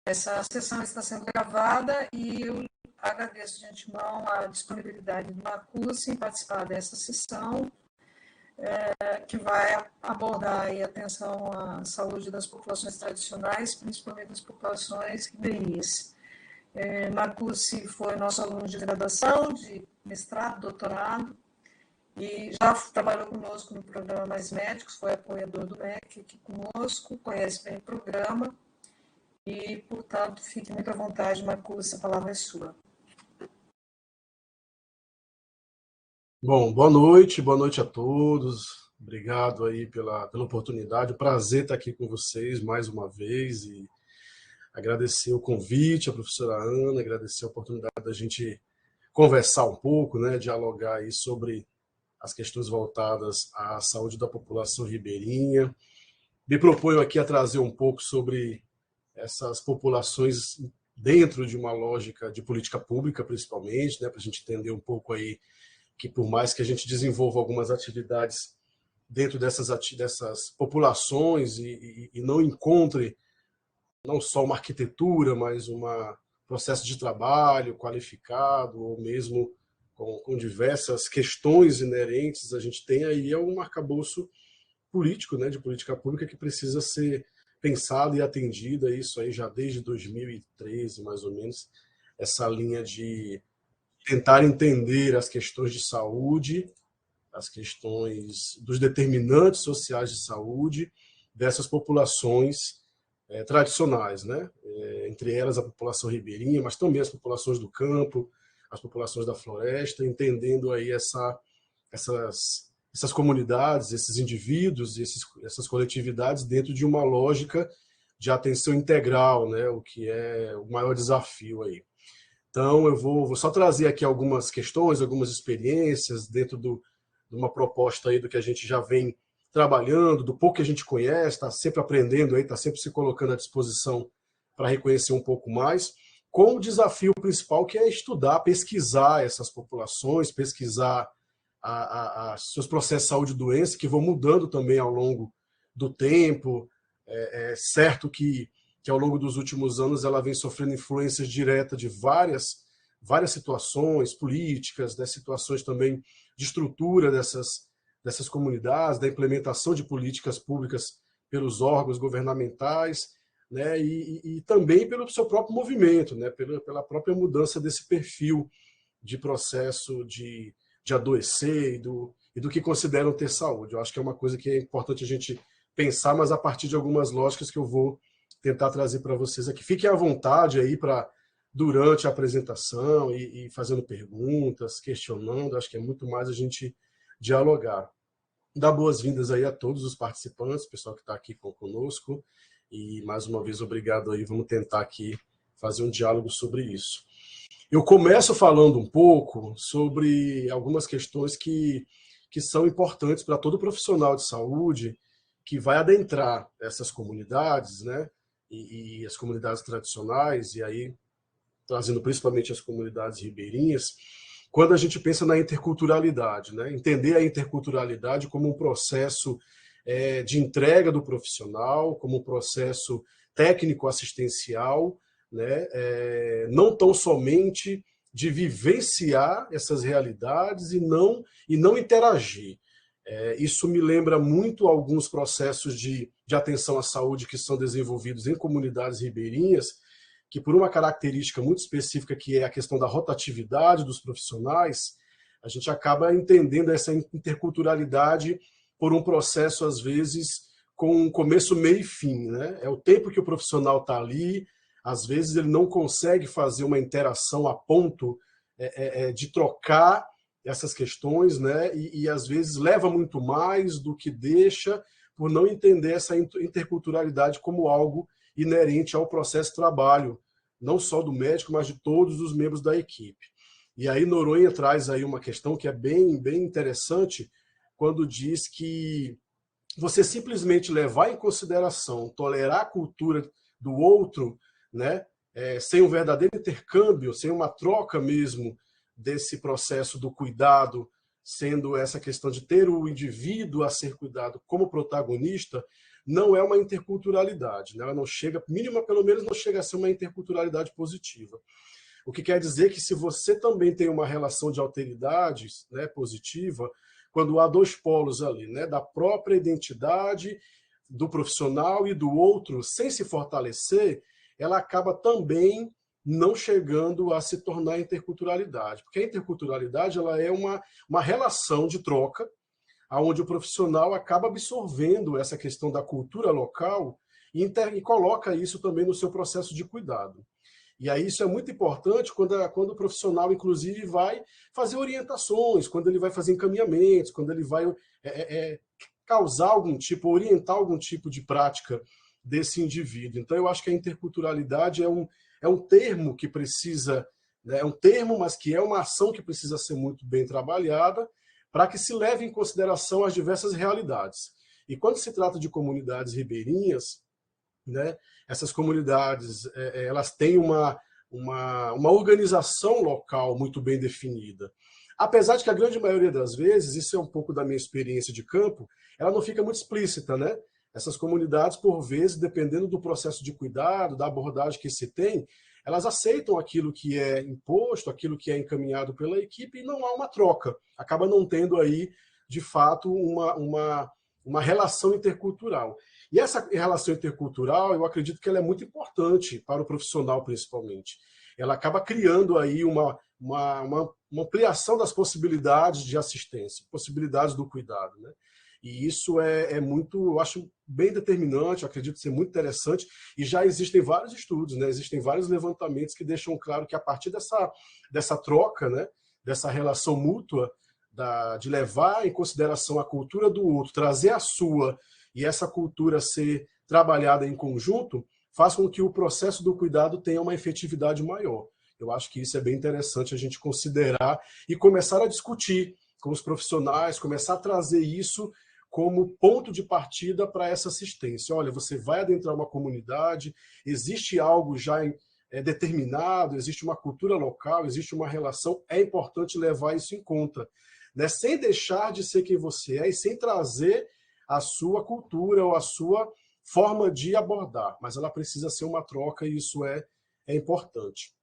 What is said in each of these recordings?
Essa sessão está sendo gravada e eu agradeço de antemão a disponibilidade do Marcus em participar dessa sessão, que vai abordar a atenção à saúde das populações tradicionais, principalmente das populações ribeirinhas. Marcus foi nosso aluno de graduação, de mestrado, doutorado, e já trabalhou conosco no programa Mais Médicos, foi apoiador do MEC aqui conosco, conhece bem o programa, e, portanto, fique muito à vontade, Marcus, a palavra é sua. Bom, boa noite a todos. Obrigado aí pela oportunidade. O prazer estar aqui com vocês mais uma vez e agradecer o convite à professora Ana, agradecer a oportunidade da gente conversar um pouco, né, dialogar aí sobre as questões voltadas à saúde da população ribeirinha. Me proponho aqui a trazer um pouco sobre essas populações dentro de uma lógica de política pública, principalmente, né, para a gente entender um pouco aí que por mais que a gente desenvolva algumas atividades dentro dessas populações e não encontre não só uma arquitetura, mas um processo de trabalho qualificado, ou mesmo com diversas questões inerentes, a gente tem aí um arcabouço político, né, de política pública que precisa ser pensado e atendido, isso aí já desde 2013, mais ou menos, essa linha de tentar entender as questões de saúde, as questões dos determinantes sociais de saúde dessas populações tradicionais, né? Entre elas a população ribeirinha, mas também as populações do campo, as populações da floresta, entendendo aí essas comunidades, esses indivíduos, essas coletividades dentro de uma lógica de atenção integral, né? O que é o maior desafio aí. Então, eu vou só trazer aqui algumas questões, algumas experiências dentro de uma proposta aí do que a gente já vem trabalhando, do pouco que a gente conhece, está sempre aprendendo, está sempre se colocando à disposição para reconhecer um pouco mais, com o desafio principal que é estudar, pesquisar essas populações, pesquisar seus processos de saúde e doença, que vão mudando também ao longo do tempo. É certo que ao longo dos últimos anos ela vem sofrendo influências diretas de várias situações políticas, né, situações também de estrutura dessas comunidades, da implementação de políticas públicas pelos órgãos governamentais, né, e também pelo seu próprio movimento, né, pela própria mudança desse perfil de processo de adoecer e do que consideram ter saúde. Eu acho que é uma coisa que é importante a gente pensar, mas a partir de algumas lógicas que eu vou tentar trazer para vocês aqui. Fiquem à vontade aí para, durante a apresentação, e fazendo perguntas, questionando, acho que é muito mais a gente dialogar. Dar boas-vindas aí a todos os participantes, pessoal que está aqui conosco, e mais uma vez obrigado aí, vamos tentar aqui fazer um diálogo sobre isso. Eu começo falando um pouco sobre algumas questões que são importantes para todo profissional de saúde que vai adentrar essas comunidades, né, e as comunidades tradicionais, e aí trazendo principalmente as comunidades ribeirinhas, quando a gente pensa na interculturalidade, né? Entender a interculturalidade como um processo de entrega do profissional, como um processo técnico-assistencial, né? Não tão somente de vivenciar essas realidades e não interagir. Isso me lembra muito alguns processos de atenção à saúde que são desenvolvidos em comunidades ribeirinhas, que por uma característica muito específica, que é a questão da rotatividade dos profissionais, a gente acaba entendendo essa interculturalidade por um processo, às vezes, com começo, meio e fim, né? É o tempo que o profissional está ali, às vezes ele não consegue fazer uma interação a ponto de trocar essas questões, né? E às vezes leva muito mais do que deixa, por não entender essa interculturalidade como algo inerente ao processo de trabalho, não só do médico, mas de todos os membros da equipe. E aí Noronha traz aí uma questão que é bem interessante, quando diz que você simplesmente levar em consideração, tolerar a cultura do outro, né, sem um verdadeiro intercâmbio, sem uma troca mesmo desse processo do cuidado, sendo essa questão de ter o indivíduo a ser cuidado como protagonista, não é uma interculturalidade, né? Ela não chega, mínima pelo menos, não chega a ser uma interculturalidade positiva. O que quer dizer que se você também tem uma relação de alteridades, né, positiva, quando há dois polos ali, né, da própria identidade do profissional e do outro, sem se fortalecer, ela acaba também não chegando a se tornar interculturalidade. Porque a interculturalidade ela é uma relação de troca, onde o profissional acaba absorvendo essa questão da cultura local e coloca isso também no seu processo de cuidado. E aí isso é muito importante quando o profissional, inclusive, vai fazer orientações, quando ele vai fazer encaminhamentos, quando ele vai causar algum tipo, orientar algum tipo de prática desse indivíduo. Então, eu acho que a interculturalidade é um termo que precisa, né, é um termo, mas que é uma ação que precisa ser muito bem trabalhada para que se leve em consideração as diversas realidades. E quando se trata de comunidades ribeirinhas, né, essas comunidades elas têm uma organização local muito bem definida. Apesar de que a grande maioria das vezes, isso é um pouco da minha experiência de campo, ela não fica muito explícita, né? Essas comunidades, por vezes, dependendo do processo de cuidado, da abordagem que se tem, elas aceitam aquilo que é imposto, aquilo que é encaminhado pela equipe, e não há uma troca. Acaba não tendo aí, de fato, uma relação intercultural. E essa relação intercultural, eu acredito que ela é muito importante para o profissional, principalmente. Ela acaba criando aí uma ampliação das possibilidades de assistência, possibilidades do cuidado, né? E isso é muito, eu acho, bem determinante, acredito ser muito interessante, e já existem vários estudos, né? Existem vários levantamentos que deixam claro que a partir dessa troca, né? Dessa relação mútua, de levar em consideração a cultura do outro, trazer a sua, e essa cultura ser trabalhada em conjunto, faz com que o processo do cuidado tenha uma efetividade maior. Eu acho que isso é bem interessante a gente considerar e começar a discutir com os profissionais, começar a trazer isso como ponto de partida para essa assistência. Olha, você vai adentrar uma comunidade, existe algo já determinado, existe uma cultura local, existe uma relação, é importante levar isso em conta, né? Sem deixar de ser quem você é e sem trazer a sua cultura ou a sua forma de abordar, mas ela precisa ser uma troca e isso é importante.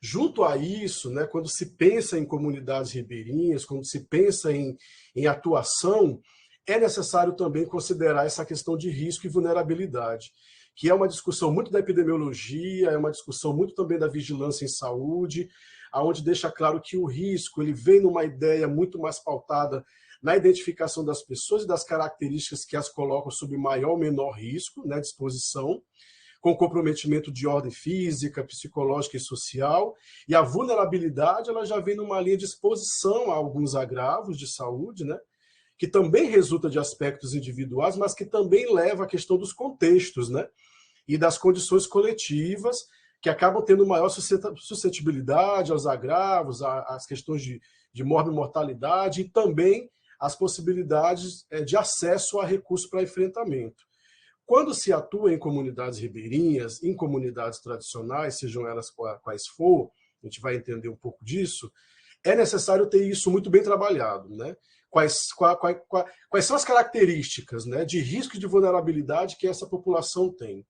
Junto a isso, né, quando se pensa em comunidades ribeirinhas, quando se pensa em atuação, é necessário também considerar essa questão de risco e vulnerabilidade, que é uma discussão muito da epidemiologia, é uma discussão muito também da vigilância em saúde, onde deixa claro que o risco ele vem numa ideia muito mais pautada na identificação das pessoas e das características que as colocam sob maior ou menor risco, né, de exposição, com comprometimento de ordem física, psicológica e social, e a vulnerabilidade ela já vem numa linha de exposição a alguns agravos de saúde, né, que também resulta de aspectos individuais, mas que também leva à questão dos contextos, né, e das condições coletivas, que acabam tendo maior suscetibilidade aos agravos, às questões de morbimortalidade e também as possibilidades de acesso a recursos para enfrentamento. Quando se atua em comunidades ribeirinhas, em comunidades tradicionais, sejam elas quais for, a gente vai entender um pouco disso, é necessário ter isso muito bem trabalhado, né? Quais são as características, né, de risco e de vulnerabilidade que essa população tem?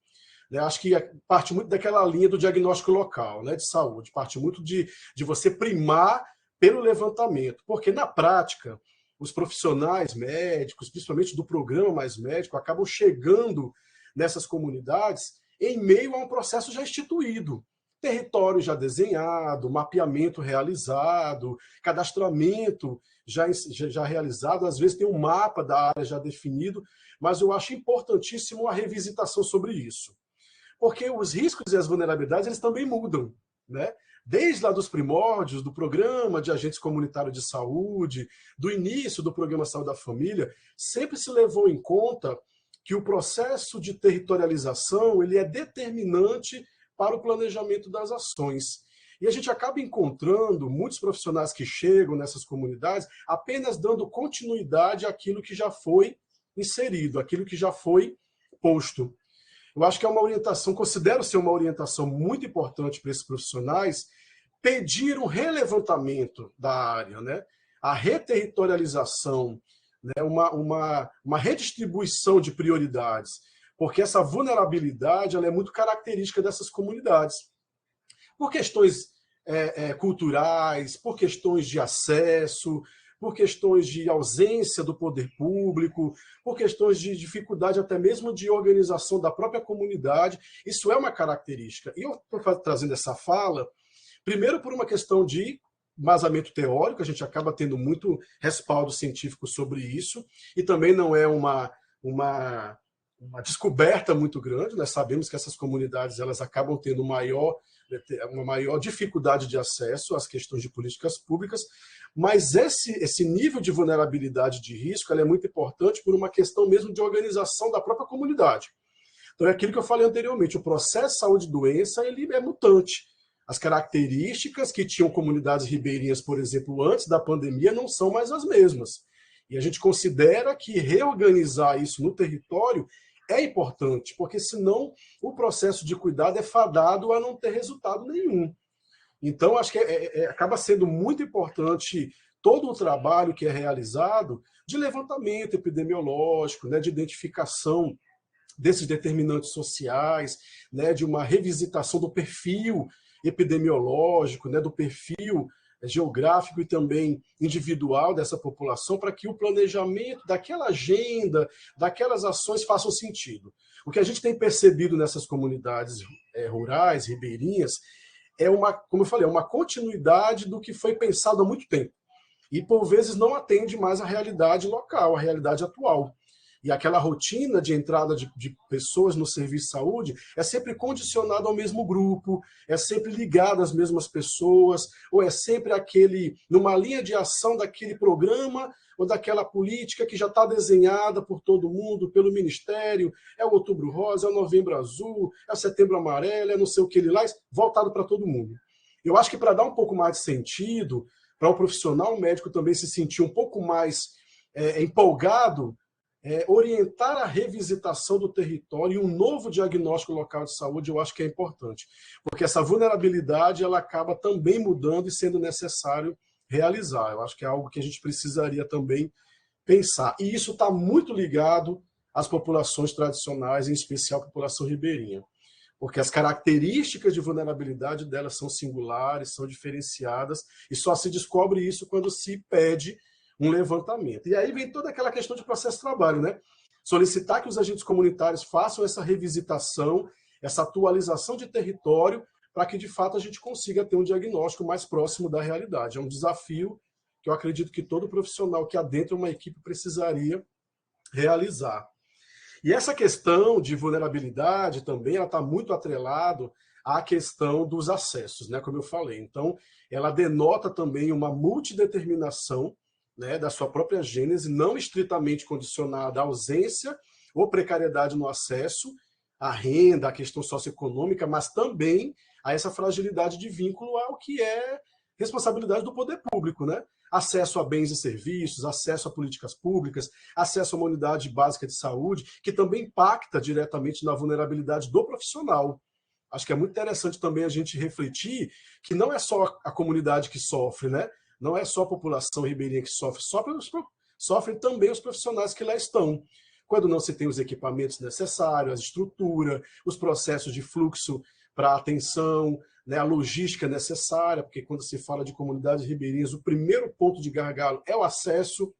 Acho que parte muito daquela linha do diagnóstico local, né, de saúde, parte muito de você primar pelo levantamento, porque na prática os profissionais médicos, principalmente do programa Mais Médico, acabam chegando nessas comunidades em meio a um processo já instituído. Território já desenhado, mapeamento realizado, cadastramento já realizado, às vezes tem um mapa da área já definido, mas eu acho importantíssimo a revisitação sobre isso. Porque os riscos e as vulnerabilidades eles também mudam, né? Desde lá dos primórdios, do programa de agentes comunitários de saúde, do início do programa Saúde da Família, sempre se levou em conta que o processo de territorialização ele é determinante para o planejamento das ações. E a gente acaba encontrando muitos profissionais que chegam nessas comunidades apenas dando continuidade àquilo que já foi inserido, àquilo que já foi posto. Eu acho que é uma orientação, considero ser uma orientação muito importante para esses profissionais, pedir um relevantamento da área, né? A reterritorialização né, uma redistribuição de prioridades, porque essa vulnerabilidade ela é muito característica dessas comunidades. Por questões culturais, por questões de acesso, por questões de ausência do poder público, por questões de dificuldade até mesmo de organização da própria comunidade. Isso é uma característica. E eu estou trazendo essa fala, primeiro por uma questão de embasamento teórico, a gente acaba tendo muito respaldo científico sobre isso, e também não é uma descoberta muito grande. Nós sabemos que essas comunidades elas acabam tendo uma maior dificuldade de acesso às questões de políticas públicas, mas esse nível de vulnerabilidade de risco ela é muito importante por uma questão mesmo de organização da própria comunidade. Então é aquilo que eu falei anteriormente, o processo saúde-doença ele é mutante. As características que tinham comunidades ribeirinhas, por exemplo, antes da pandemia, não são mais as mesmas. E a gente considera que reorganizar isso no território é importante, porque senão o processo de cuidado é fadado a não ter resultado nenhum. Então, acho que acaba sendo muito importante todo o trabalho que é realizado de levantamento epidemiológico, né, de identificação desses determinantes sociais, né, de uma revisitação do perfil epidemiológico, né, do perfil geográfico e também individual dessa população, para que o planejamento daquela agenda, daquelas ações façam sentido. O que a gente tem percebido nessas comunidades rurais, ribeirinhas, como eu falei, uma continuidade do que foi pensado há muito tempo. E, por vezes, não atende mais à realidade local, à realidade atual. E aquela rotina de entrada de pessoas no serviço de saúde é sempre condicionada ao mesmo grupo, é sempre ligada às mesmas pessoas, ou é sempre numa linha de ação daquele programa ou daquela política que já está desenhada por todo mundo, pelo Ministério, é o Outubro Rosa, é o Novembro Azul, é o Setembro Amarelo, é não sei o que lá, voltado para todo mundo. Eu acho que para dar um pouco mais de sentido, para o profissional médico também se sentir um pouco mais empolgado, orientar a revisitação do território e um novo diagnóstico local de saúde, eu acho que é importante, porque essa vulnerabilidade ela acaba também mudando e sendo necessário realizar. Eu acho que é algo que a gente precisaria também pensar. E isso está muito ligado às populações tradicionais, em especial a população ribeirinha, porque as características de vulnerabilidade delas são singulares, são diferenciadas, e só se descobre isso quando se pede um levantamento. E aí vem toda aquela questão de processo de trabalho, né? Solicitar que os agentes comunitários façam essa revisitação, essa atualização de território, para que, de fato, a gente consiga ter um diagnóstico mais próximo da realidade. É um desafio que eu acredito que todo profissional que adentra uma equipe precisaria realizar. E essa questão de vulnerabilidade também ela está muito atrelado à questão dos acessos, né? Como eu falei. Então, ela denota também uma multideterminação, né, da sua própria gênese, não estritamente condicionada à ausência ou precariedade no acesso, à renda, à questão socioeconômica, mas também a essa fragilidade de vínculo ao que é responsabilidade do poder público, né? Acesso a bens e serviços, acesso a políticas públicas, acesso a uma unidade básica de saúde, que também impacta diretamente na vulnerabilidade do profissional. Acho que é muito interessante também a gente refletir que não é só a comunidade que sofre, né? Não é só a população ribeirinha que sofre, sofrem também os profissionais que lá estão. Quando não se tem os equipamentos necessários, a estrutura, os processos de fluxo para atenção, né, a logística necessária, porque quando se fala de comunidades ribeirinhas, o primeiro ponto de gargalo é o acesso,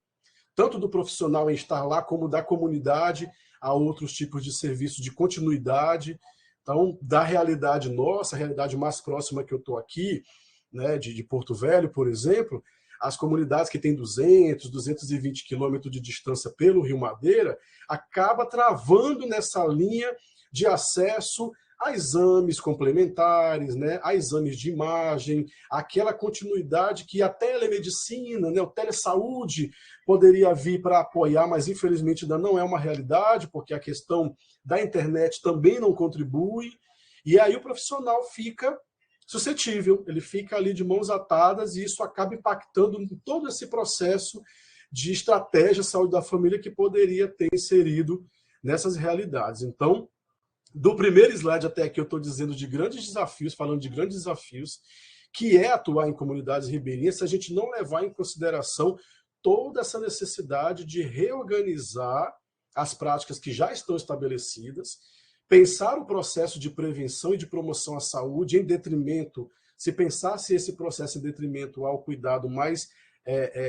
tanto do profissional em estar lá, como da comunidade a outros tipos de serviços de continuidade. Então, da realidade nossa, a realidade mais próxima que eu estou aqui, né, de Porto Velho, por exemplo, as comunidades que têm 200, 220 quilômetros de distância pelo Rio Madeira, acaba travando nessa linha de acesso a exames complementares, né, a exames de imagem, aquela continuidade que a telemedicina, né, o telesaúde poderia vir para apoiar, mas infelizmente ainda não é uma realidade, porque a questão da internet também não contribui, e aí o profissional fica suscetível, ele fica ali de mãos atadas e isso acaba impactando em todo esse processo de estratégia de saúde da família que poderia ter inserido nessas realidades. Então, do primeiro slide até aqui eu estou dizendo de grandes desafios, falando de grandes desafios, que é atuar em comunidades ribeirinhas, se a gente não levar em consideração toda essa necessidade de reorganizar as práticas que já estão estabelecidas, pensar o processo de prevenção e de promoção à saúde em detrimento, se pensasse esse processo em detrimento ao cuidado mais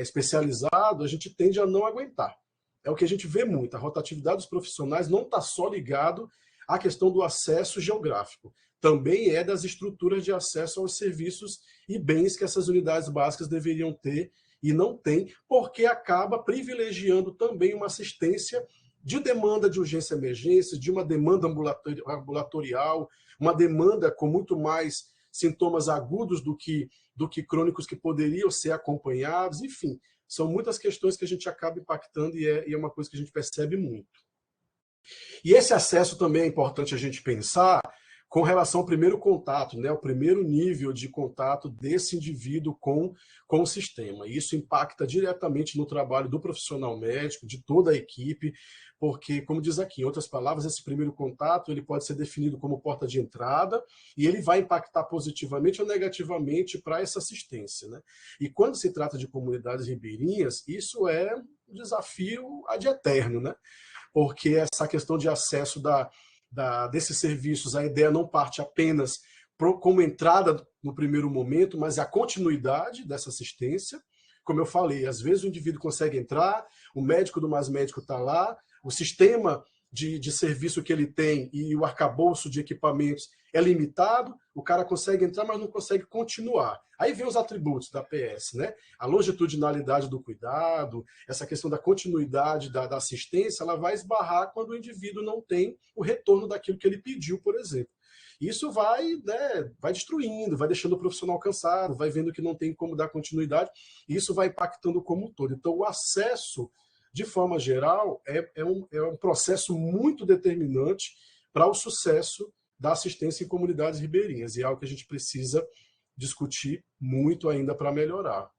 especializado, a gente tende a não aguentar. É o que a gente vê muito. A rotatividade dos profissionais não está só ligado à questão do acesso geográfico. Também é das estruturas de acesso aos serviços e bens que essas unidades básicas deveriam ter e não tem, porque acaba privilegiando também uma assistência de demanda de urgência e emergência, de uma demanda ambulatorial, uma demanda com muito mais sintomas agudos do que crônicos que poderiam ser acompanhados, enfim. São muitas questões que a gente acaba impactando e é uma coisa que a gente percebe muito. E esse acesso também é importante a gente pensar com relação ao primeiro contato, né? O primeiro nível de contato desse indivíduo com o sistema. Isso impacta diretamente no trabalho do profissional médico, de toda a equipe, porque, como diz aqui, em outras palavras, esse primeiro contato ele pode ser definido como porta de entrada e ele vai impactar positivamente ou negativamente para essa assistência, né? E quando se trata de comunidades ribeirinhas, isso é um desafio ad eterno, né? Porque essa questão de acesso desses serviços, a ideia não parte apenas como entrada no primeiro momento, mas a continuidade dessa assistência. Como eu falei, às vezes o indivíduo consegue entrar, o médico do mais médico está lá, o sistema de serviço que ele tem e o arcabouço de equipamentos é limitado, o cara consegue entrar, mas não consegue continuar. Aí vem os atributos da PS, né? A longitudinalidade do cuidado, essa questão da continuidade da assistência, ela vai esbarrar quando o indivíduo não tem o retorno daquilo que ele pediu, por exemplo. Isso vai, né, vai destruindo, vai deixando o profissional cansado, vai vendo que não tem como dar continuidade, e isso vai impactando como um todo. Então, o acesso, de forma geral, é um processo muito determinante para o sucesso da assistência em comunidades ribeirinhas, e é algo que a gente precisa discutir muito ainda para melhorar.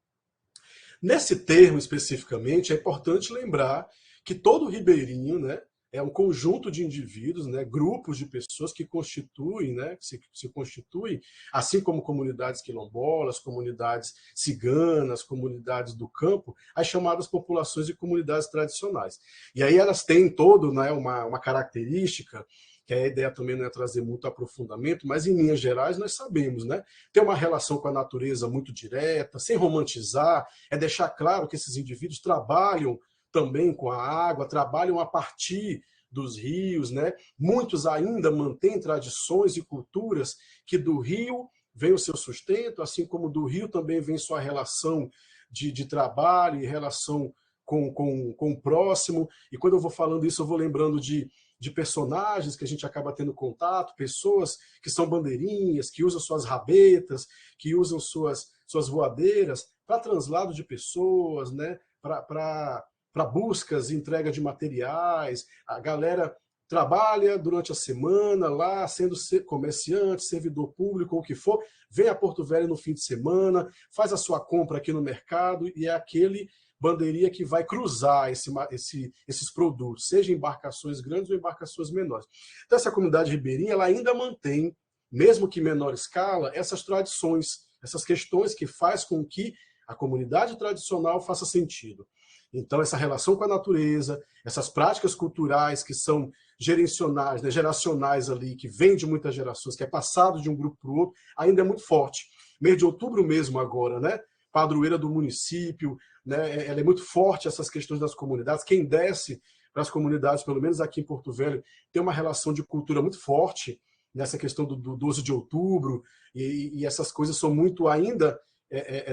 Nesse termo, especificamente, é importante lembrar que todo ribeirinho, né, é um conjunto de indivíduos, né, grupos de pessoas que constituem, né, se constituem, assim como comunidades quilombolas, comunidades ciganas, comunidades do campo, as chamadas populações e comunidades tradicionais. E aí elas têm todo, né, uma característica, que a ideia também não é trazer muito aprofundamento, mas em linhas gerais nós sabemos, né? Ter uma relação com a natureza muito direta, sem romantizar, é deixar claro que esses indivíduos trabalham também com a água, trabalham a partir dos rios, né? Muitos ainda mantêm tradições e culturas que do rio vem o seu sustento, assim como do rio também vem sua relação de trabalho e relação com o próximo. E quando eu vou falando isso, eu vou lembrando de personagens que a gente acaba tendo contato, pessoas que são bandeirinhas, que usam suas rabetas, que usam suas voadeiras para translado de pessoas, né? Para buscas e entrega de materiais. A galera trabalha durante a semana lá, sendo comerciante, servidor público, ou o que for, vem a Porto Velho no fim de semana, faz a sua compra aqui no mercado e é aquele bandeirinha que vai cruzar esses produtos, seja embarcações grandes ou embarcações menores. Então, essa comunidade ribeirinha ela ainda mantém, mesmo que em menor escala, essas tradições, essas questões que faz com que a comunidade tradicional faça sentido. Então, essa relação com a natureza, essas práticas culturais que são gerenciais, né, geracionais ali, que vêm de muitas gerações, que é passado de um grupo para o outro, ainda é muito forte. Mês de outubro mesmo agora, né? Padroeira do município, né? Ela é muito forte, essas questões das comunidades. Quem desce para as comunidades, pelo menos aqui em Porto Velho, tem uma relação de cultura muito forte nessa questão do 12 de outubro, e essas coisas são muito ainda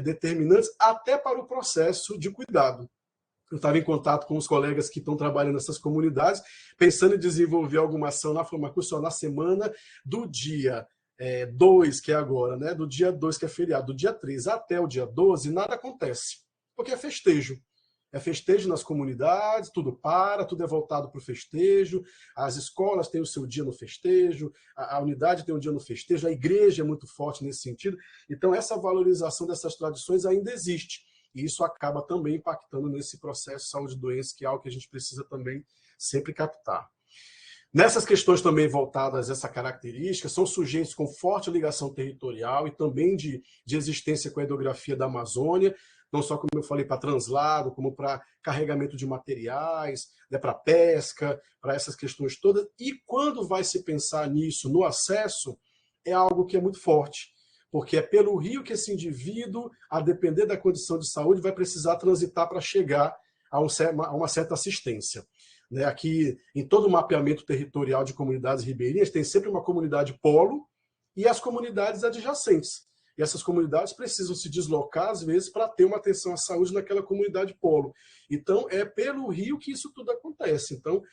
determinantes até para o processo de cuidado. Eu estava em contato com os colegas que estão trabalhando nessas comunidades, pensando em desenvolver alguma ação na Famacuça na semana do dia 2, que é agora, né? Do dia 2, que é feriado, do dia 3 até o dia 12, nada acontece, porque é festejo. É festejo nas comunidades, tudo para, tudo é voltado para o festejo, as escolas têm o seu dia no festejo, a unidade tem um dia no festejo, a igreja é muito forte nesse sentido. Então, essa valorização dessas tradições ainda existe. E isso acaba também impactando nesse processo de saúde e doença, que é algo que a gente precisa também sempre captar. Nessas questões também voltadas a essa característica, são sujeitos com forte ligação territorial e também de existência com a hidrografia da Amazônia, não só, como eu falei, para translado, como para carregamento de materiais, né, para pesca, para essas questões todas. E quando vai se pensar nisso, no acesso, é algo que é muito forte, porque é pelo rio que esse indivíduo, a depender da condição de saúde, vai precisar transitar para chegar a uma certa assistência. Né, aqui, em todo o mapeamento territorial de comunidades ribeirinhas, tem sempre uma comunidade polo e as comunidades adjacentes. E essas comunidades precisam se deslocar, às vezes, para ter uma atenção à saúde naquela comunidade polo. Então, é pelo rio que isso tudo acontece. Então,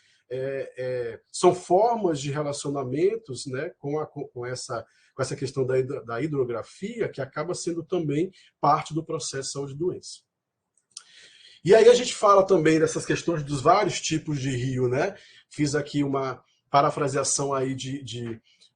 são formas de relacionamentos, né, com essa questão da hidrografia, que acaba sendo também parte do processo de saúde e doença. E aí a gente fala também dessas questões dos vários tipos de rio, né? Fiz aqui uma parafraseação aí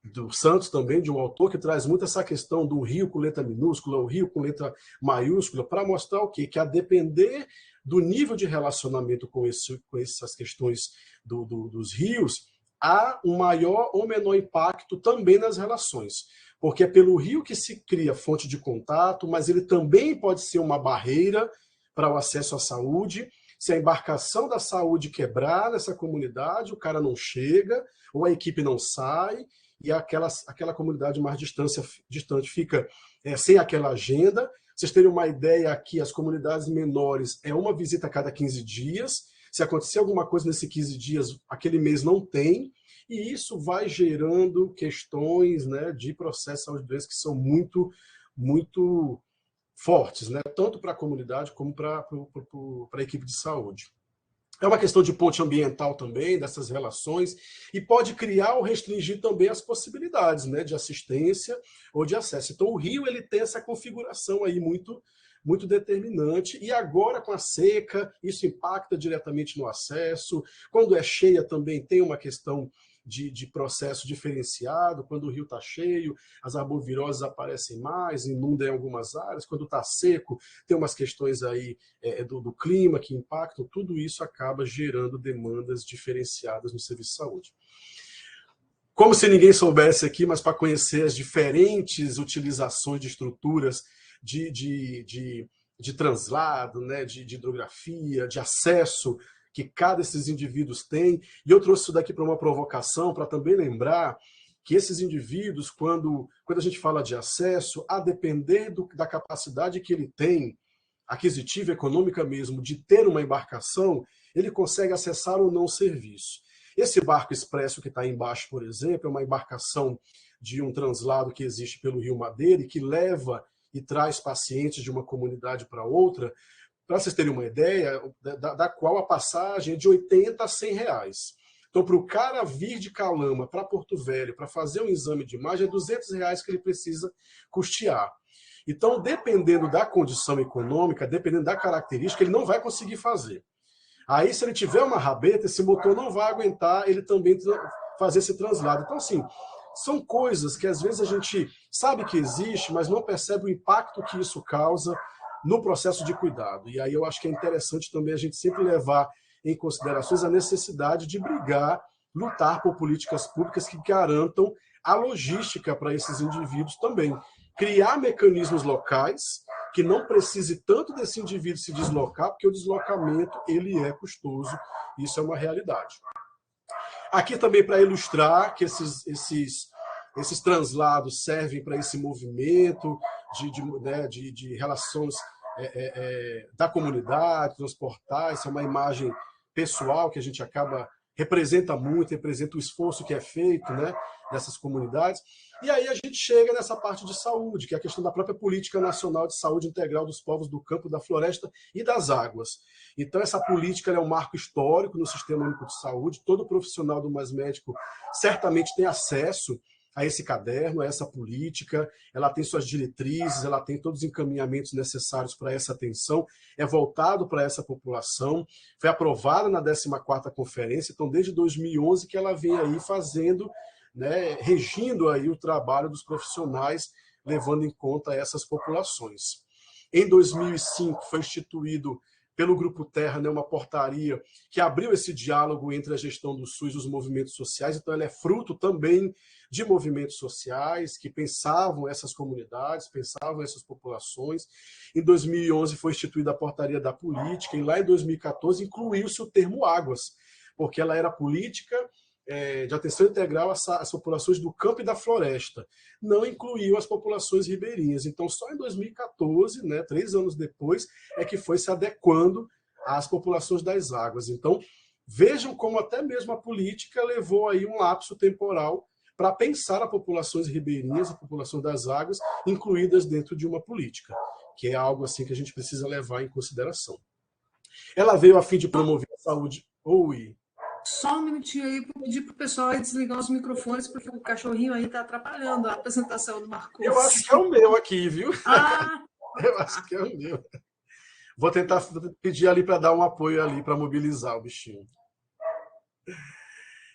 do Santos também, de um autor que traz muito essa questão do rio com letra minúscula, o rio com letra maiúscula, para mostrar o quê? Que a depender do nível de relacionamento com essas questões dos rios, há um maior ou menor impacto também nas relações. Porque é pelo rio que se cria fonte de contato, mas ele também pode ser uma barreira para o acesso à saúde. Se a embarcação da saúde quebrar nessa comunidade, o cara não chega, ou a equipe não sai, e aquela comunidade mais distante fica sem aquela agenda. Vocês terem uma ideia aqui, as comunidades menores é uma visita a cada 15 dias. Se acontecer alguma coisa nesses 15 dias, aquele mês não tem, e isso vai gerando questões, né, de processo de saúde e doença que são muito, muito fortes, né? Tanto para a comunidade como para a equipe de saúde. É uma questão de ponte ambiental também, dessas relações, e pode criar ou restringir também as possibilidades, né, de assistência ou de acesso. Então, o rio ele tem essa configuração aí muito, muito determinante, e agora com a seca, isso impacta diretamente no acesso. Quando é cheia também tem uma questão de processo diferenciado. Quando o rio está cheio, as arboviroses aparecem mais, inundam em algumas áreas. Quando está seco, tem umas questões aí do clima que impactam. Tudo isso acaba gerando demandas diferenciadas no serviço de saúde. Como se ninguém soubesse aqui, mas para conhecer as diferentes utilizações de estruturas de translado, né, de hidrografia, de acesso que cada desses indivíduos tem. E eu trouxe isso daqui para uma provocação, para também lembrar que esses indivíduos, quando a gente fala de acesso, a depender da capacidade que ele tem, aquisitiva, econômica mesmo, de ter uma embarcação, ele consegue acessar ou não o serviço. Esse barco expresso que está aí embaixo, por exemplo, é uma embarcação de um translado que existe pelo Rio Madeira e que leva e traz pacientes de uma comunidade para outra. Para vocês terem uma ideia, da qual a passagem é de 80 a 100 reais. Então, para o cara vir de Calama para Porto Velho para fazer um exame de imagem, é 200 reais que ele precisa custear. Então, dependendo da condição econômica, dependendo da característica, ele não vai conseguir fazer. Aí, se ele tiver uma rabeta, esse motor não vai aguentar ele também fazer esse translado. Então, assim, são coisas que às vezes a gente sabe que existe, mas não percebe o impacto que isso causa no processo de cuidado. E aí eu acho que é interessante também a gente sempre levar em considerações a necessidade de brigar, lutar por políticas públicas que garantam a logística para esses indivíduos também. Criar mecanismos locais que não precise tanto desse indivíduo se deslocar, porque o deslocamento ele é custoso, isso é uma realidade. Aqui também para ilustrar que esses translados servem para esse movimento de relações da comunidade, transportar. Isso é uma imagem pessoal que a gente representa muito, representa o esforço que é feito, né, nessas comunidades. E aí a gente chega nessa parte de saúde, que é a questão da própria Política Nacional de Saúde Integral dos Povos do Campo, da Floresta e das Águas. Então, essa política é um marco histórico no Sistema Único de Saúde. Todo profissional do Mais Médico certamente tem acesso a esse caderno, a essa política. Ela tem suas diretrizes, ela tem todos os encaminhamentos necessários para essa atenção, é voltado para essa população, foi aprovada na 14ª Conferência, então desde 2011 que ela vem aí fazendo, né, regindo aí o trabalho dos profissionais, levando em conta essas populações. Em 2005 foi instituído pelo Grupo Terra, né, uma portaria que abriu esse diálogo entre a gestão do SUS e os movimentos sociais. Então ela é fruto também de movimentos sociais que pensavam essas comunidades, pensavam essas populações. Em 2011 foi instituída a Portaria da Política e lá em 2014 incluiu-se o termo águas, porque ela era política de atenção integral às populações do campo e da floresta. Não incluiu as populações ribeirinhas. Então, só em 2014, né, 3 anos depois, é que foi se adequando às populações das águas. Então, vejam como até mesmo a política levou aí um lapso temporal para pensar as populações ribeirinhas, a população das águas, incluídas dentro de uma política, que é algo assim que a gente precisa levar em consideração. Ela veio a fim de promover a saúde... Oi. Só um minutinho aí para pedir para o pessoal aí desligar os microfones, porque o cachorrinho aí está atrapalhando a apresentação do Marcos. Eu acho que é o meu aqui, viu? Ah! Eu acho que é o meu. Vou tentar pedir ali para dar um apoio ali, para mobilizar o bichinho.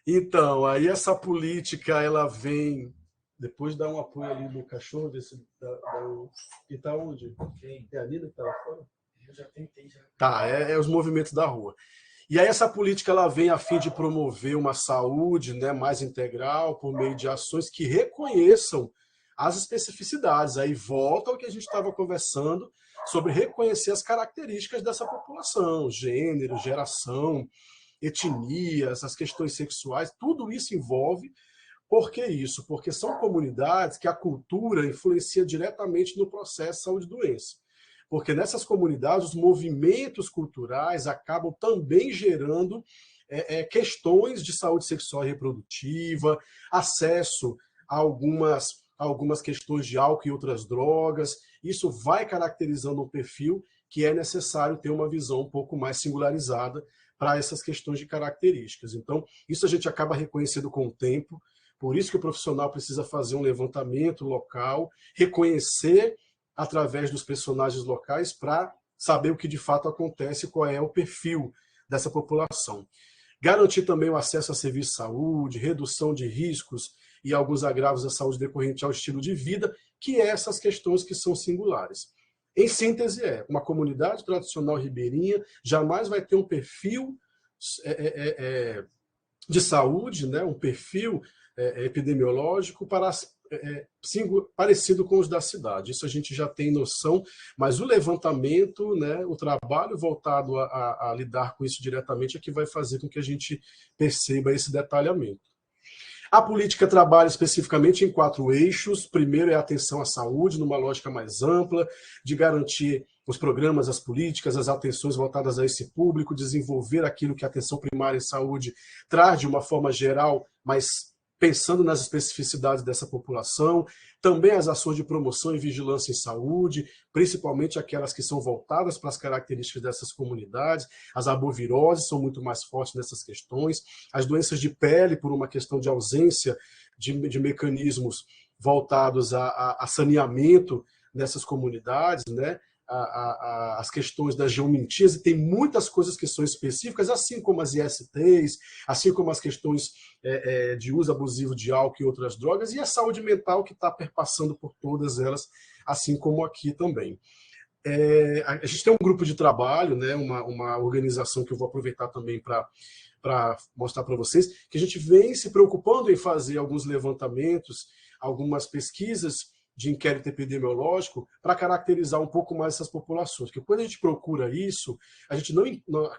Então, aí essa política, ela vem... Depois dá um apoio ali no cachorro, ver se e tá onde? É a Nina que tá lá fora? Eu já tentei. Já. Tá, é os movimentos da rua. E aí essa política ela vem a fim de promover uma saúde, né, mais integral por meio de ações que reconheçam as especificidades. Aí volta ao que a gente estava conversando sobre reconhecer as características dessa população, gênero, geração, etnias, as questões sexuais, tudo isso envolve. Por que isso? Porque são comunidades que a cultura influencia diretamente no processo de saúde e doença. Porque nessas comunidades, os movimentos culturais acabam também gerando questões de saúde sexual e reprodutiva, acesso a algumas questões de álcool e outras drogas. Isso vai caracterizando um perfil que é necessário ter uma visão um pouco mais singularizada para essas questões de características. Então, isso a gente acaba reconhecendo com o tempo, por isso que o profissional precisa fazer um levantamento local, reconhecer através dos personagens locais para saber o que de fato acontece, qual é o perfil dessa população. Garantir também o acesso a serviços de saúde, redução de riscos e alguns agravos à saúde decorrente ao estilo de vida, que é essas questões que são singulares. Em síntese, uma comunidade tradicional ribeirinha jamais vai ter um perfil de saúde, né, um perfil epidemiológico parecido com os da cidade. Isso a gente já tem noção, mas o levantamento, né, o trabalho voltado a lidar com isso diretamente é que vai fazer com que a gente perceba esse detalhamento. A política trabalha especificamente em 4 eixos. Primeiro é a atenção à saúde, numa lógica mais ampla, de garantir os programas, as políticas, as atenções voltadas a esse público, desenvolver aquilo que a atenção primária em saúde traz de uma forma geral, mas pensando nas especificidades dessa população, também as ações de promoção e vigilância em saúde, principalmente aquelas que são voltadas para as características dessas comunidades. As arboviroses são muito mais fortes nessas questões, as doenças de pele, por uma questão de ausência de mecanismos voltados a saneamento nessas comunidades, né? As questões das geomentias, e tem muitas coisas que são específicas, assim como as ISTs, assim como as questões de uso abusivo de álcool e outras drogas, e a saúde mental que está perpassando por todas elas, assim como aqui também. A gente tem um grupo de trabalho, né, uma organização que eu vou aproveitar também para mostrar para vocês, que a gente vem se preocupando em fazer alguns levantamentos, algumas pesquisas de inquérito epidemiológico para caracterizar um pouco mais essas populações. Porque quando a gente procura isso, a gente não,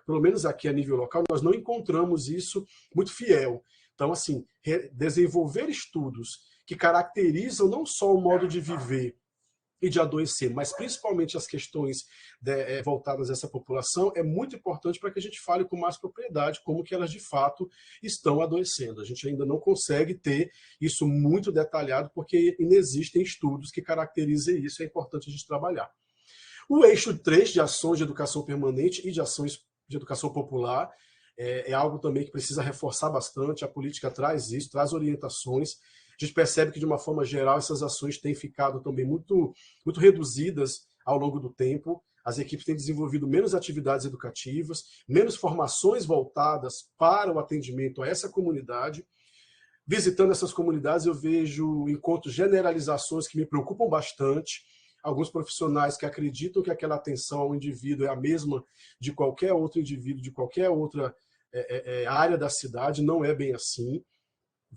pelo menos aqui a nível local, nós não encontramos isso muito fiel. Então, assim, desenvolver estudos que caracterizam não só o modo de viver e de adoecer, mas principalmente as questões voltadas a essa população, é muito importante para que a gente fale com mais propriedade como que elas de fato estão adoecendo. A gente ainda não consegue ter isso muito detalhado porque inexistem estudos que caracterizem isso, é importante a gente trabalhar. O eixo 3 de ações de educação permanente e de ações de educação popular é algo também que precisa reforçar bastante, a política traz isso, traz orientações. A gente percebe que, de uma forma geral, essas ações têm ficado também muito reduzidas ao longo do tempo. As equipes têm desenvolvido menos atividades educativas, menos formações voltadas para o atendimento a essa comunidade. Visitando essas comunidades, eu vejo encontros, generalizações que me preocupam bastante. Alguns profissionais que acreditam que aquela atenção ao indivíduo é a mesma de qualquer outro indivíduo, de qualquer outra área da cidade. Não é bem assim.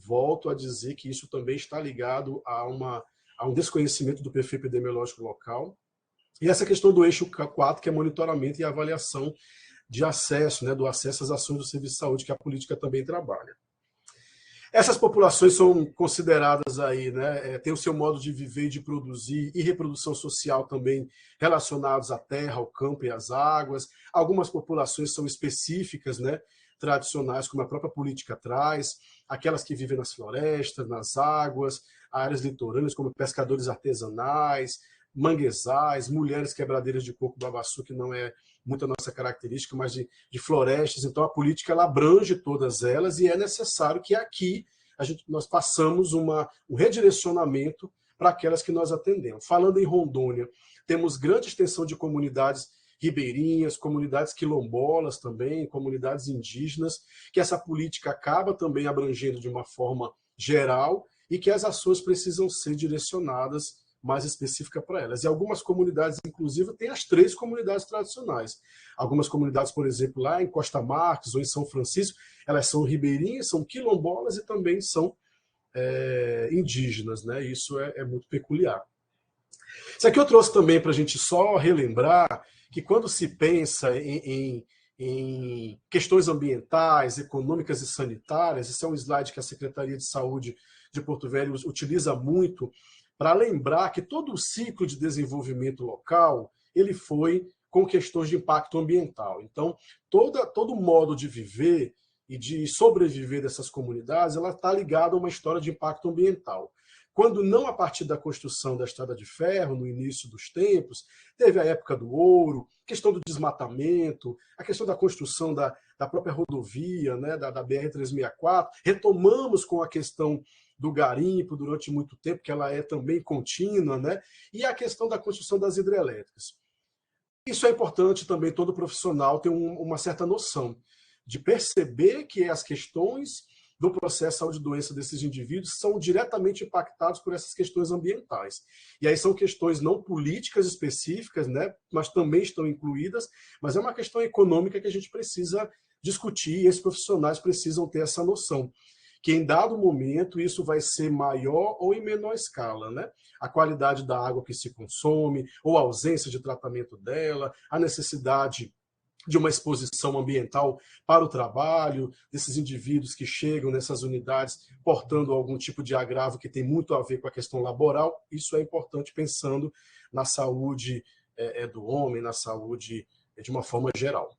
volto a dizer que isso também está ligado a um desconhecimento do perfil epidemiológico local. E essa questão do eixo 4, que é monitoramento e avaliação de acesso, né, do acesso às ações do serviço de saúde, que a política também trabalha. Essas populações são consideradas aí, né, têm o seu modo de viver e de produzir e reprodução social também relacionados à terra, ao campo e às águas. Algumas populações são específicas, né, tradicionais, como a própria política traz, aquelas que vivem nas florestas, nas águas, áreas litorâneas, como pescadores artesanais, manguezais, mulheres quebradeiras de coco-babaçu, que não é muito a nossa característica, mas de florestas. Então, a política ela abrange todas elas e é necessário que aqui nós passamos um redirecionamento para aquelas que nós atendemos. Falando em Rondônia, temos grande extensão de comunidades ribeirinhas, comunidades quilombolas também, comunidades indígenas, que essa política acaba também abrangendo de uma forma geral e que as ações precisam ser direcionadas mais específica para elas. E algumas comunidades, inclusive, têm as 3 comunidades tradicionais. Algumas comunidades, por exemplo, lá em Costa Marques ou em São Francisco, elas são ribeirinhas, são quilombolas e também são indígenas, né? Isso é muito peculiar. Isso aqui eu trouxe também para a gente só relembrar que quando se pensa em questões ambientais, econômicas e sanitárias, esse é um slide que a Secretaria de Saúde de Porto Velho utiliza muito para lembrar que todo o ciclo de desenvolvimento local ele foi com questões de impacto ambiental. Então, todo modo de viver e de sobreviver dessas comunidades ela está ligada a uma história de impacto ambiental. Quando não a partir da construção da Estrada de Ferro, no início dos tempos, teve a época do ouro, questão do desmatamento, a questão da construção da própria rodovia, né, da BR-364, retomamos com a questão do garimpo durante muito tempo, que ela é também contínua, né, e a questão da construção das hidrelétricas. Isso é importante também, todo profissional ter uma certa noção de perceber que as questões do processo de saúde e doença desses indivíduos são diretamente impactados por essas questões ambientais. E aí são questões não políticas específicas, né, mas também estão incluídas, mas é uma questão econômica que a gente precisa discutir e esses profissionais precisam ter essa noção, que em dado momento isso vai ser maior ou em menor escala, né? A qualidade da água que se consome, ou a ausência de tratamento dela, a necessidade de uma exposição ambiental para o trabalho, desses indivíduos que chegam nessas unidades portando algum tipo de agravo que tem muito a ver com a questão laboral. Isso é importante pensando na saúde do homem, na saúde de uma forma geral.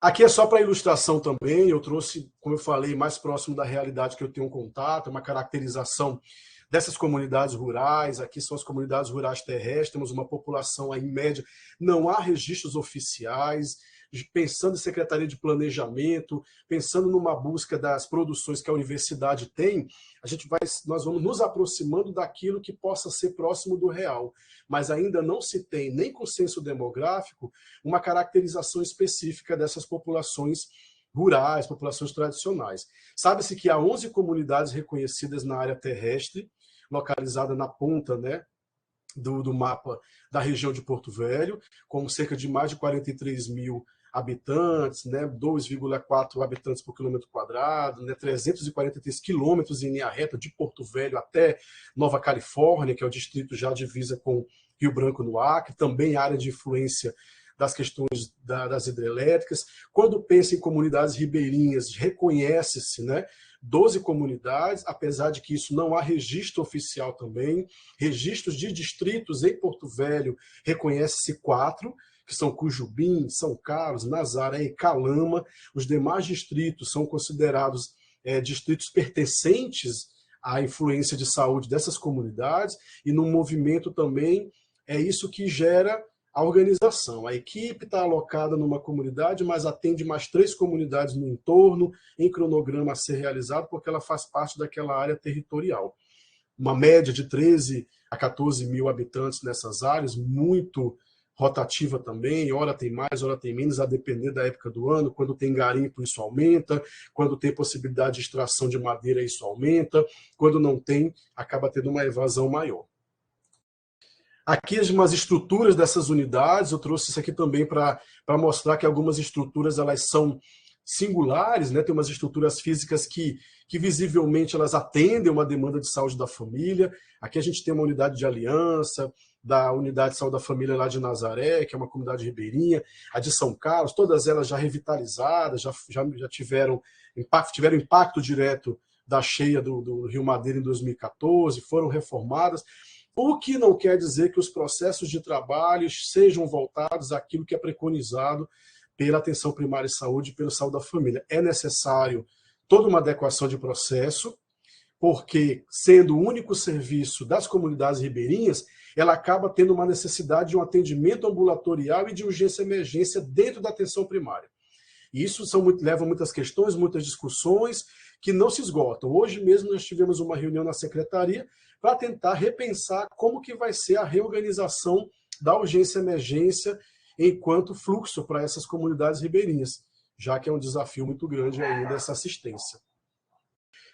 Aqui é só para ilustração também, eu trouxe, como eu falei, mais próximo da realidade que eu tenho contato, uma caracterização dessas comunidades rurais. Aqui são as comunidades rurais terrestres, temos uma população aí, em média, não há registros oficiais, pensando em Secretaria de Planejamento, pensando numa busca das produções que a universidade tem, nós vamos nos aproximando daquilo que possa ser próximo do real, mas ainda não se tem, nem com o censo demográfico, uma caracterização específica dessas populações rurais, populações tradicionais. Sabe-se que há 11 comunidades reconhecidas na área terrestre, localizada na ponta, né, do mapa da região de Porto Velho, com cerca de mais de 43 mil habitantes, né, 2,4 habitantes por quilômetro quadrado, né, 343 quilômetros em linha reta de Porto Velho até Nova Califórnia, que é o distrito já divisa com Rio Branco no Acre, também área de influência das questões das hidrelétricas. Quando pensa em comunidades ribeirinhas, reconhece-se, né, 12 comunidades, apesar de que isso não há registro oficial também. Registros de distritos em Porto Velho reconhece-se 4, que são Cujubim, São Carlos, Nazaré e Calama. Os demais distritos são considerados distritos pertencentes à influência de saúde dessas comunidades, e no movimento também é isso que gera a organização. A equipe está alocada numa comunidade, mas atende mais 3 comunidades no entorno, em cronograma a ser realizado, porque ela faz parte daquela área territorial. Uma média de 13 a 14 mil habitantes nessas áreas, muito rotativa também, hora tem mais, hora tem menos, a depender da época do ano. Quando tem garimpo, isso aumenta, quando tem possibilidade de extração de madeira, isso aumenta, quando não tem, acaba tendo uma evasão maior. Aqui umas estruturas dessas unidades, eu trouxe isso aqui também para mostrar que algumas estruturas elas são singulares, né? Tem umas estruturas físicas que visivelmente elas atendem uma demanda de saúde da família. Aqui a gente tem uma unidade de aliança, da Unidade de Saúde da Família lá de Nazaré, que é uma comunidade ribeirinha, a de São Carlos, todas elas já revitalizadas, já tiveram impacto direto da cheia do Rio Madeira em 2014, foram reformadas, o que não quer dizer que os processos de trabalho sejam voltados àquilo que é preconizado pela atenção primária de saúde e pela saúde da família. É necessário toda uma adequação de processo, porque, sendo o único serviço das comunidades ribeirinhas, ela acaba tendo uma necessidade de um atendimento ambulatorial e de urgência e emergência dentro da atenção primária. E isso leva a muitas questões, muitas discussões que não se esgotam. Hoje mesmo nós tivemos uma reunião na secretaria para tentar repensar como que vai ser a reorganização da urgência e emergência enquanto fluxo para essas comunidades ribeirinhas, já que é um desafio muito grande ainda essa assistência.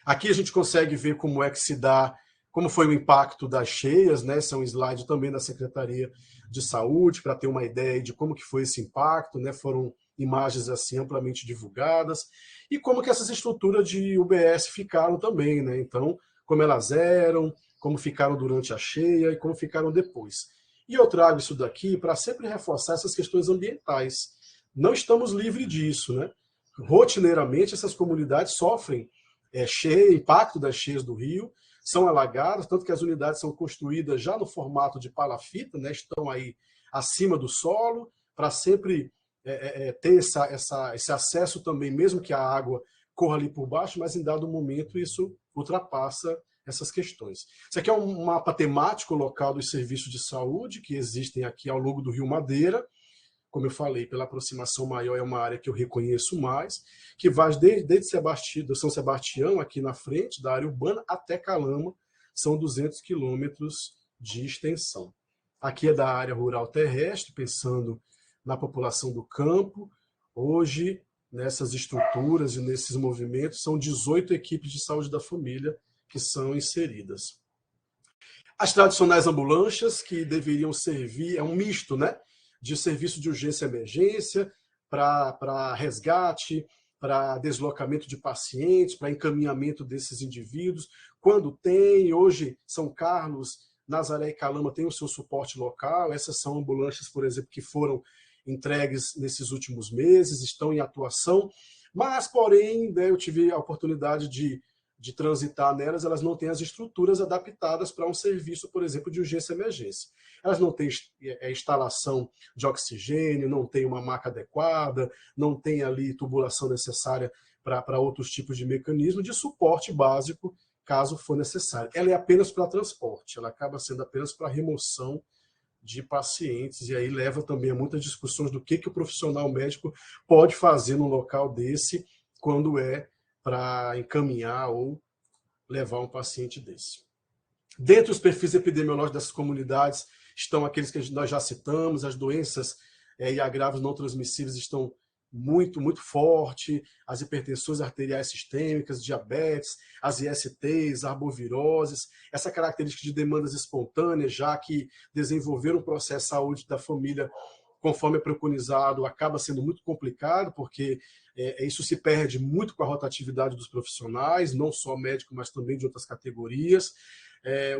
Aqui a gente consegue ver como é que se dá, como foi o impacto das cheias, né? Esse é um slide também da Secretaria de Saúde, para ter uma ideia de como que foi esse impacto, né? Foram imagens assim amplamente divulgadas, e como que essas estruturas de UBS ficaram também, né? Então, como elas eram, como ficaram durante a cheia e como ficaram depois. E eu trago isso daqui para sempre reforçar essas questões ambientais. Não estamos livres disso, né? Rotineiramente, essas comunidades sofrem impacto das cheias do rio, são alagadas, tanto que as unidades são construídas já no formato de palafita, né? Estão aí acima do solo, para sempre ter esse acesso também, mesmo que a água corra ali por baixo, mas em dado momento isso ultrapassa essas questões. Isso aqui é um mapa temático local dos serviços de saúde que existem aqui ao longo do Rio Madeira. Como eu falei, pela aproximação maior, é uma área que eu reconheço mais, que vai desde São Sebastião, aqui na frente, da área urbana, até Calama, são 200 quilômetros de extensão. Aqui é da área rural terrestre, pensando na população do campo. Hoje, nessas estruturas e nesses movimentos, são 18 equipes de saúde da família que são inseridas. As tradicionais ambulâncias, que deveriam servir, é um misto, né? De serviço de urgência e emergência, para resgate, para deslocamento de pacientes, para encaminhamento desses indivíduos. Quando tem, hoje São Carlos, Nazaré e Calama têm o seu suporte local. Essas são ambulâncias, por exemplo, que foram entregues nesses últimos meses, estão em atuação. Mas, porém, né, eu tive a oportunidade de transitar nelas, elas não têm as estruturas adaptadas para um serviço, por exemplo, de urgência e emergência. Elas não têm instalação de oxigênio, não têm uma maca adequada, não têm ali tubulação necessária para outros tipos de mecanismo de suporte básico, caso for necessário. Ela é apenas para transporte, ela acaba sendo apenas para remoção de pacientes, e aí leva também a muitas discussões do que o profissional médico pode fazer num local desse quando é para encaminhar ou levar um paciente desse. Dentre os perfis epidemiológicos dessas comunidades estão aqueles que nós já citamos, as doenças e agravos não transmissíveis estão muito, muito forte, as hipertensões arteriais sistêmicas, diabetes, as ISTs, arboviroses, essa característica de demandas espontâneas, já que desenvolver um processo de saúde da família conforme é preconizado, acaba sendo muito complicado, porque isso se perde muito com a rotatividade dos profissionais, não só médico, mas também de outras categorias.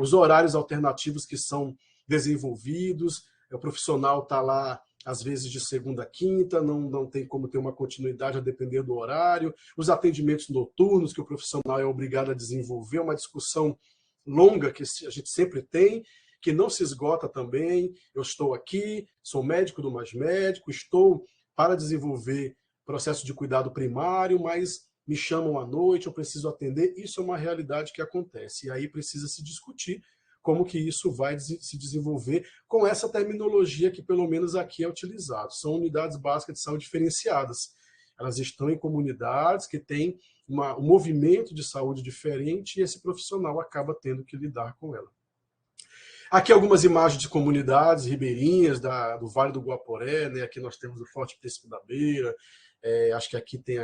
Os horários alternativos que são desenvolvidos, o profissional está lá, às vezes, de segunda a quinta, não tem como ter uma continuidade a depender do horário. Os atendimentos noturnos que o profissional é obrigado a desenvolver, uma discussão longa que a gente sempre tem, que não se esgota também. Eu estou aqui, sou médico do Mais Médico, estou para desenvolver processo de cuidado primário, mas me chamam à noite, eu preciso atender. Isso é uma realidade que acontece. E aí precisa se discutir como que isso vai se desenvolver com essa terminologia que pelo menos aqui é utilizado. São unidades básicas de saúde diferenciadas. Elas estão em comunidades que têm um movimento de saúde diferente e esse profissional acaba tendo que lidar com ela. Aqui algumas imagens de comunidades ribeirinhas do Vale do Guaporé, né? Aqui nós temos o Forte Príncipe da Beira, acho que aqui tem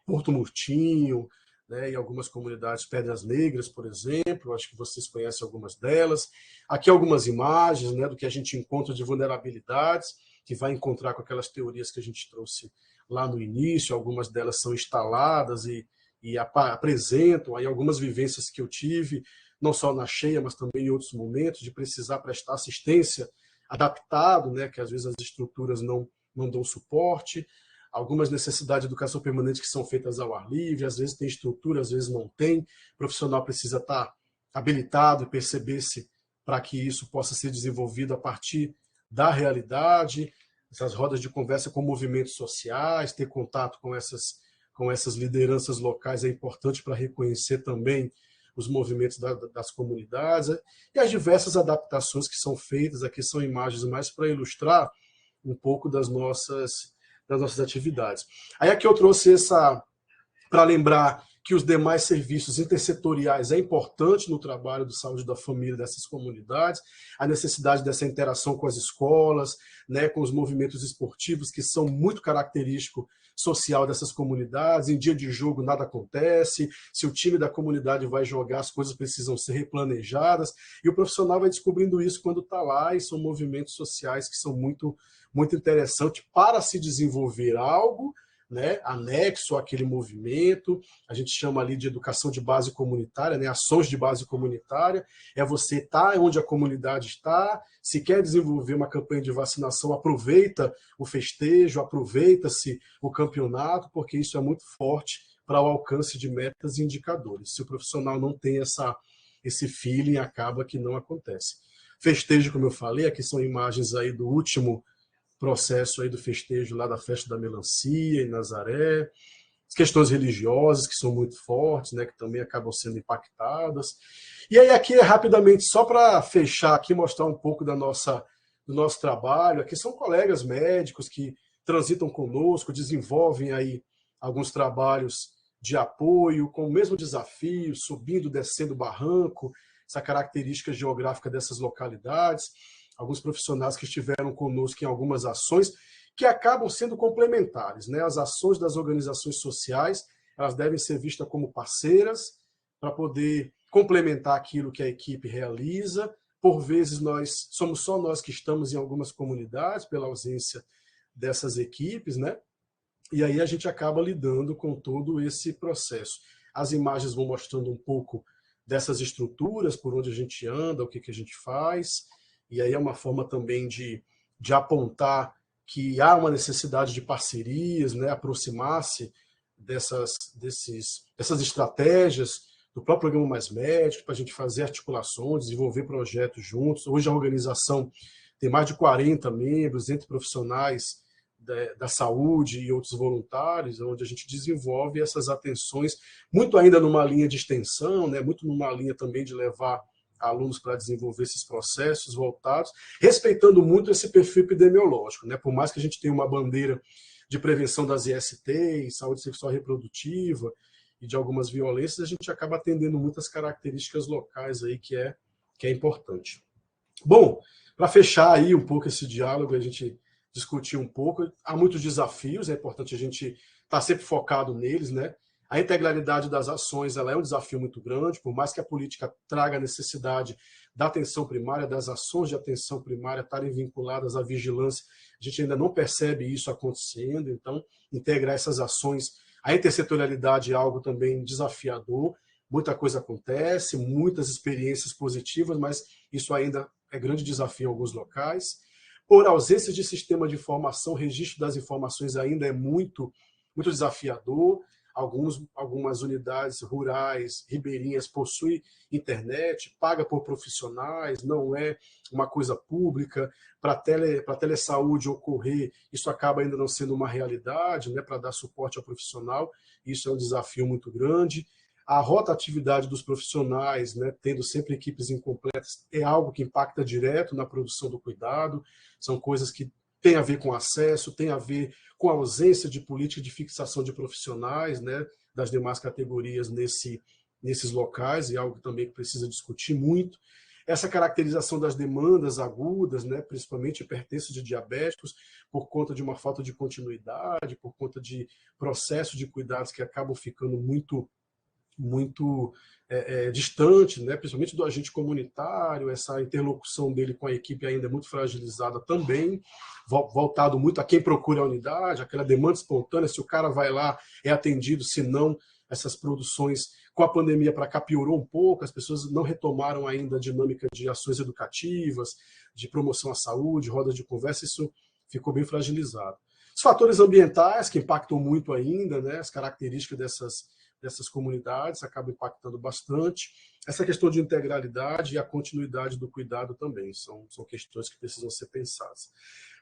Porto Murtinho, né? E algumas comunidades Pedras Negras, por exemplo, acho que vocês conhecem algumas delas. Aqui algumas imagens, né, do que a gente encontra de vulnerabilidades, que vai encontrar com aquelas teorias que a gente trouxe lá no início, algumas delas são instaladas e apresentam aí algumas vivências que eu tive, não só na cheia, mas também em outros momentos, de precisar prestar assistência adaptado, né, que às vezes as estruturas não dão suporte, algumas necessidades de educação permanente que são feitas ao ar livre, às vezes tem estrutura, às vezes não tem, o profissional precisa estar habilitado e perceber-se para que isso possa ser desenvolvido a partir da realidade, essas rodas de conversa com movimentos sociais, ter contato com essas lideranças locais é importante para reconhecer também os movimentos das comunidades, e as diversas adaptações que são feitas, aqui são imagens mais para ilustrar um pouco das nossas atividades. Aí aqui eu trouxe essa para lembrar que os demais serviços intersetoriais é importante no trabalho de saúde da família dessas comunidades, a necessidade dessa interação com as escolas, né, com os movimentos esportivos, que são muito característico social dessas comunidades. Em dia de jogo nada acontece, se o time da comunidade vai jogar, as coisas precisam ser replanejadas, e o profissional vai descobrindo isso quando está lá, e são movimentos sociais que são muito, muito interessantes para se desenvolver algo, né, anexo àquele movimento. A gente chama ali de educação de base comunitária, né, ações de base comunitária, é você estar onde a comunidade está, se quer desenvolver uma campanha de vacinação, aproveita o festejo, aproveita-se o campeonato, porque isso é muito forte para o alcance de metas e indicadores. Se o profissional não tem esse feeling, acaba que não acontece. Festejo, como eu falei, aqui são imagens aí do último processo aí do festejo lá da festa da melancia em Nazaré, as questões religiosas que são muito fortes, né, que também acabam sendo impactadas. E aí aqui rapidamente, só para fechar aqui, mostrar um pouco do nosso trabalho, aqui são colegas médicos que transitam conosco, desenvolvem aí alguns trabalhos de apoio, com o mesmo desafio, subindo, descendo barranco, essa característica geográfica dessas localidades, alguns profissionais que estiveram conosco em algumas ações que acabam sendo complementares, né? As ações das organizações sociais, elas devem ser vistas como parceiras para poder complementar aquilo que a equipe realiza. Por vezes somos só nós que estamos em algumas comunidades pela ausência dessas equipes, né? E aí a gente acaba lidando com todo esse processo. As imagens vão mostrando um pouco dessas estruturas, por onde a gente anda, o que a gente faz. E aí é uma forma também de apontar que há uma necessidade de parcerias, né, aproximar-se dessas estratégias do próprio Programa Mais Médico, para a gente fazer articulações, desenvolver projetos juntos. Hoje a organização tem mais de 40 membros, entre profissionais da saúde e outros voluntários, onde a gente desenvolve essas atenções, muito ainda numa linha de extensão, né, muito numa linha também de levar alunos para desenvolver esses processos voltados, respeitando muito esse perfil epidemiológico, né? Por mais que a gente tenha uma bandeira de prevenção das ISTs, saúde sexual e reprodutiva e de algumas violências, a gente acaba atendendo muitas características locais aí que é importante. Bom, para fechar aí um pouco esse diálogo, a gente discutir um pouco, há muitos desafios, é importante a gente estar sempre focado neles, né? A integralidade das ações ela é um desafio muito grande, por mais que a política traga a necessidade da atenção primária, das ações de atenção primária estarem vinculadas à vigilância, a gente ainda não percebe isso acontecendo, então integrar essas ações, a intersetorialidade é algo também desafiador, muita coisa acontece, muitas experiências positivas, mas isso ainda é grande desafio em alguns locais. Por ausência de sistema de informação, o registro das informações ainda é muito desafiador. Algumas unidades rurais, ribeirinhas, possuem internet, paga por profissionais, não é uma coisa pública. Para a telesaúde ocorrer, isso acaba ainda não sendo uma realidade, né, para dar suporte ao profissional, isso é um desafio muito grande. A rotatividade dos profissionais, né, tendo sempre equipes incompletas, é algo que impacta direto na produção do cuidado, são coisas que têm a ver com acesso, têm a ver com a ausência de política de fixação de profissionais, né, das demais categorias nesses locais, e algo também que precisa discutir muito. Essa caracterização das demandas agudas, né, principalmente hipertensos de diabéticos, por conta de uma falta de continuidade, por conta de processos de cuidados que acabam ficando muito muito distante, né? Principalmente do agente comunitário, essa interlocução dele com a equipe ainda é muito fragilizada também, voltado muito a quem procura a unidade, aquela demanda espontânea, se o cara vai lá, é atendido, se não, essas produções, com a pandemia para cá, piorou um pouco, as pessoas não retomaram ainda a dinâmica de ações educativas, de promoção à saúde, rodas de conversa, isso ficou bem fragilizado. Os fatores ambientais, que impactam muito ainda, né, as características dessas comunidades acabam impactando bastante. Essa questão de integralidade e a continuidade do cuidado também são questões que precisam ser pensadas.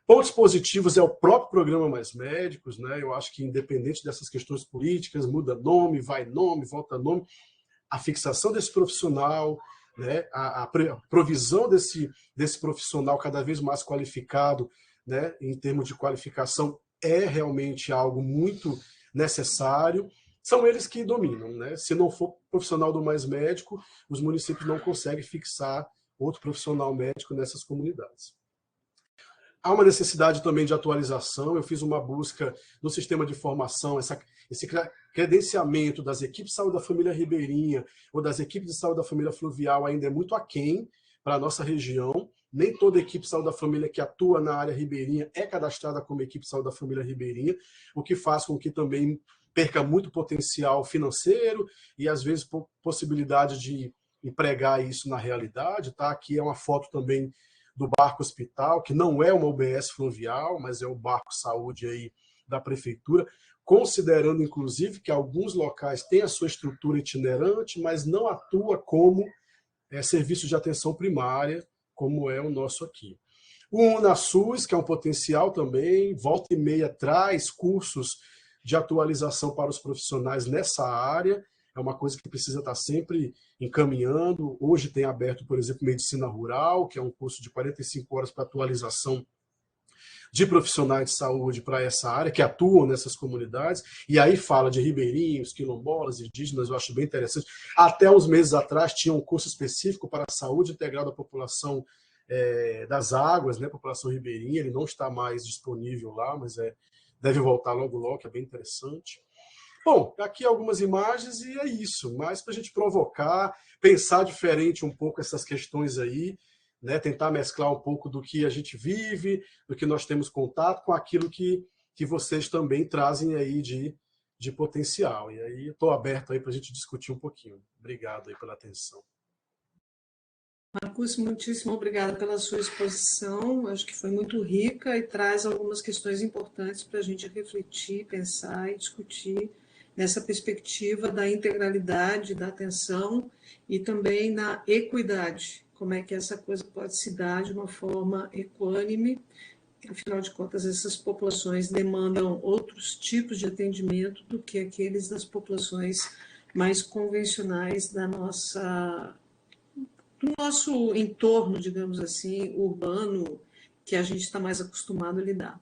Pontos positivos é o próprio programa Mais Médicos, né? Eu acho que independente dessas questões políticas, muda nome, vai nome, volta nome, a fixação desse profissional, né? a provisão desse profissional cada vez mais qualificado, né? Em termos de qualificação, é realmente algo muito necessário. São eles que dominam, né? Se não for profissional do Mais Médico, os municípios não conseguem fixar outro profissional médico nessas comunidades. Há uma necessidade também de atualização. Eu fiz uma busca no sistema de formação, esse credenciamento das equipes de saúde da família ribeirinha ou das equipes de saúde da família fluvial ainda é muito aquém para a nossa região. Nem toda equipe de saúde da família que atua na área ribeirinha é cadastrada como equipe de saúde da família ribeirinha, o que faz com que também perca muito potencial financeiro e, às vezes, possibilidade de empregar isso na realidade. Tá? Aqui é uma foto também do barco hospital, que não é uma UBS fluvial, mas é o barco saúde aí da prefeitura, considerando, inclusive, que alguns locais têm a sua estrutura itinerante, mas não atua como serviço de atenção primária, como é o nosso aqui. O UnaSUS, que é um potencial também, volta e meia traz cursos de atualização para os profissionais nessa área, é uma coisa que precisa estar sempre encaminhando. Hoje tem aberto, por exemplo, Medicina Rural, que é um curso de 45 horas para atualização de profissionais de saúde para essa área, que atuam nessas comunidades, e aí fala de ribeirinhos, quilombolas, indígenas, eu acho bem interessante. Até uns meses atrás tinha um curso específico para a saúde integral da população das águas, né, população ribeirinha, ele não está mais disponível lá, mas deve voltar logo logo, que é bem interessante. Bom, aqui algumas imagens e é isso, mais para a gente provocar, pensar diferente um pouco essas questões aí, né? Tentar mesclar um pouco do que a gente vive, do que nós temos contato, com aquilo que vocês também trazem aí de potencial. E aí estou aberto aí para a gente discutir um pouquinho. Obrigado aí pela atenção. Marcos, muitíssimo obrigada pela sua exposição, acho que foi muito rica e traz algumas questões importantes para a gente refletir, pensar e discutir nessa perspectiva da integralidade, da atenção e também na equidade, como é que essa coisa pode se dar de uma forma equânime. Afinal de contas, essas populações demandam outros tipos de atendimento do que aqueles das populações mais convencionais do nosso entorno, digamos assim, urbano, que a gente está mais acostumado a lidar.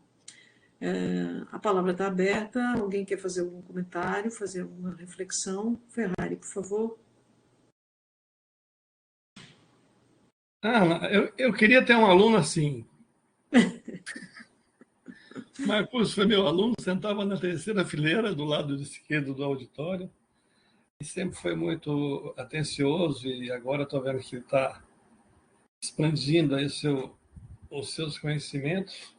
A palavra está aberta. Alguém quer fazer algum comentário, fazer alguma reflexão? Ferrari, por favor. Ana, eu queria ter um aluno assim. Marcos foi meu aluno, sentava na terceira fileira, do lado esquerdo do auditório, e sempre foi muito atencioso, e agora estou vendo que ele está expandindo aí os seus conhecimentos.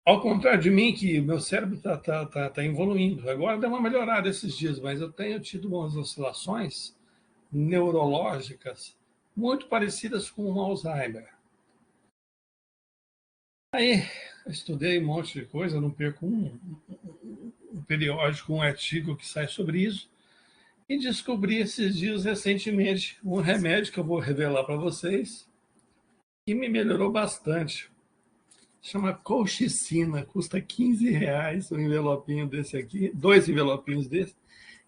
Ao contrário de mim, que meu cérebro está evoluindo. Agora deu uma melhorada esses dias, mas eu tenho tido umas oscilações neurológicas muito parecidas com o Alzheimer. Aí eu estudei um monte de coisa, não perco um periódico, um artigo que sai sobre isso, e descobri esses dias recentemente um remédio que eu vou revelar para vocês, que me melhorou bastante. Chama colchicina, custa R$15 um envelopinho desse aqui, 2 envelopinhos desse,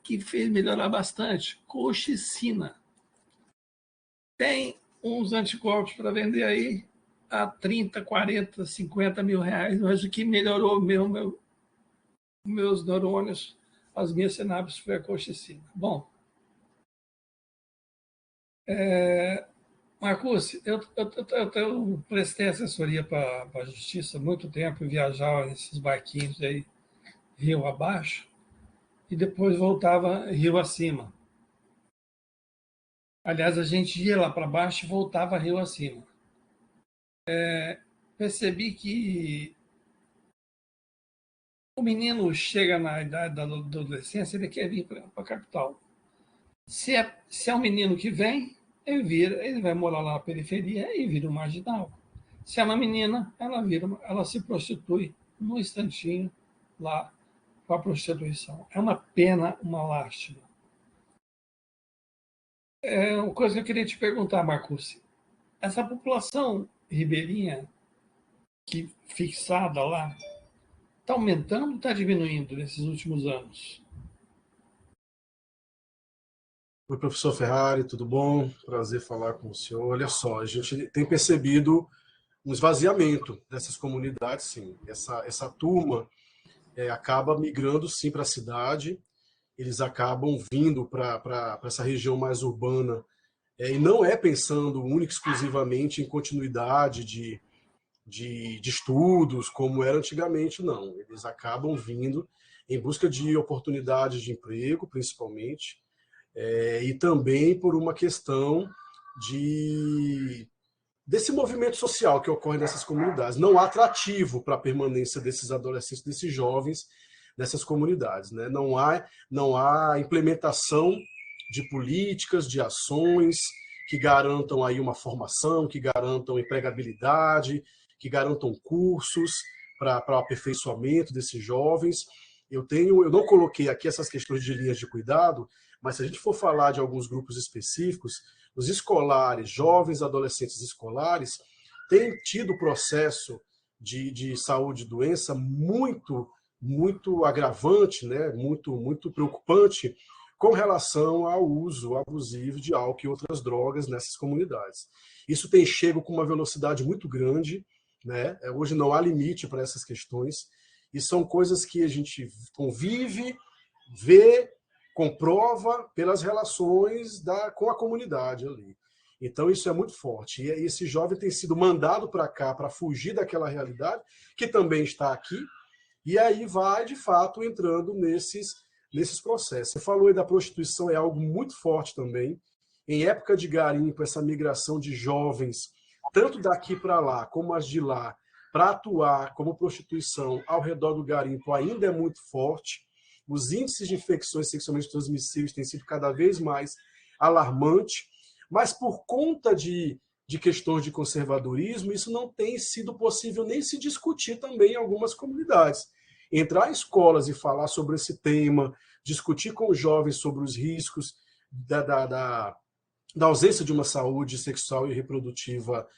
que fez melhorar bastante. Colchicina. Tem uns anticorpos para vender aí a 30, 40, 50 mil reais, mas o que melhorou mesmo meus neurônios, as minhas sinapses, foi a colchicina. Bom, Marcos, eu prestei assessoria para a Justiça há muito tempo, viajava nesses barquinhos aí, rio abaixo, e depois voltava rio acima. Aliás, a gente ia lá para baixo e voltava rio acima. Percebi que o menino chega na idade da adolescência, ele quer vir para a capital. Se é um menino que vem, ele vai morar lá na periferia e vira um marginal. Se é uma menina, ela se prostitui num instantinho lá com a prostituição. É uma pena, uma lástima. Uma coisa que eu queria te perguntar, Marcos. Essa população ribeirinha que fixada lá, está aumentando ou está diminuindo nesses últimos anos? Oi, professor Ferrari, tudo bom? Prazer falar com o senhor. Olha só, a gente tem percebido um esvaziamento dessas comunidades, sim. Essa turma acaba migrando, sim, para a cidade, eles acabam vindo para essa região mais urbana, e não é pensando única e exclusivamente em continuidade de estudos, como era antigamente, não. Eles acabam vindo em busca de oportunidades de emprego, principalmente, e também por uma questão desse movimento social que ocorre nessas comunidades. Não há atrativo para a permanência desses adolescentes, desses jovens nessas comunidades, né? Não há implementação de políticas, de ações que garantam aí uma formação, que garantam empregabilidade, que garantam cursos para o aperfeiçoamento desses jovens. Eu não coloquei aqui essas questões de linhas de cuidado, mas se a gente for falar de alguns grupos específicos, os escolares, jovens adolescentes escolares, têm tido processo de saúde e doença muito agravante, né? muito preocupante com relação ao uso abusivo de álcool e outras drogas nessas comunidades. Isso tem chego com uma velocidade muito grande, né? Hoje não há limite para essas questões, e são coisas que a gente convive, vê, comprova pelas relações com a comunidade ali. Então isso é muito forte. E esse jovem tem sido mandado para cá para fugir daquela realidade, que também está aqui, e aí vai, de fato, entrando nesses processos. Você falou aí da prostituição, é algo muito forte também. Em época de garimpo, essa migração de jovens, tanto daqui para lá, como as de lá, para atuar como prostituição ao redor do garimpo ainda é muito forte. Os índices de infecções sexualmente transmissíveis têm sido cada vez mais alarmantes, mas por conta de questões de conservadorismo, isso não tem sido possível nem se discutir também em algumas comunidades. Entrar em escolas e falar sobre esse tema, discutir com os jovens sobre os riscos da ausência de uma saúde sexual e reprodutiva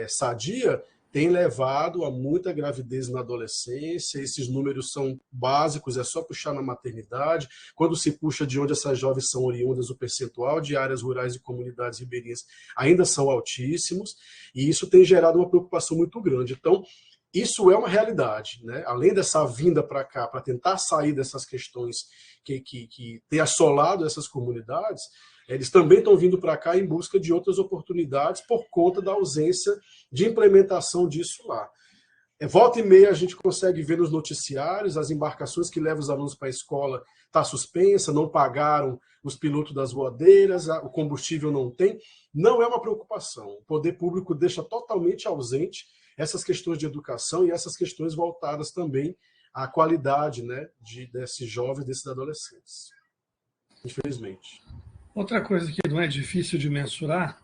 sadia, tem levado a muita gravidez na adolescência. Esses números são básicos, é só puxar na maternidade. Quando se puxa de onde essas jovens são oriundas, o percentual de áreas rurais e comunidades ribeirinhas ainda são altíssimos, e isso tem gerado uma preocupação muito grande. Então, isso é uma realidade, né? Além dessa vinda para cá, para tentar sair dessas questões que têm assolado essas comunidades, eles também estão vindo para cá em busca de outras oportunidades por conta da ausência de implementação disso lá. Volta e meia a gente consegue ver nos noticiários as embarcações que levam os alunos para a escola está suspensa, não pagaram os pilotos das voadeiras, o combustível não tem. Não é uma preocupação. O poder público deixa totalmente ausente essas questões de educação e essas questões voltadas também à qualidade, né, desses jovens, desses adolescentes. Infelizmente. Outra coisa que não é difícil de mensurar,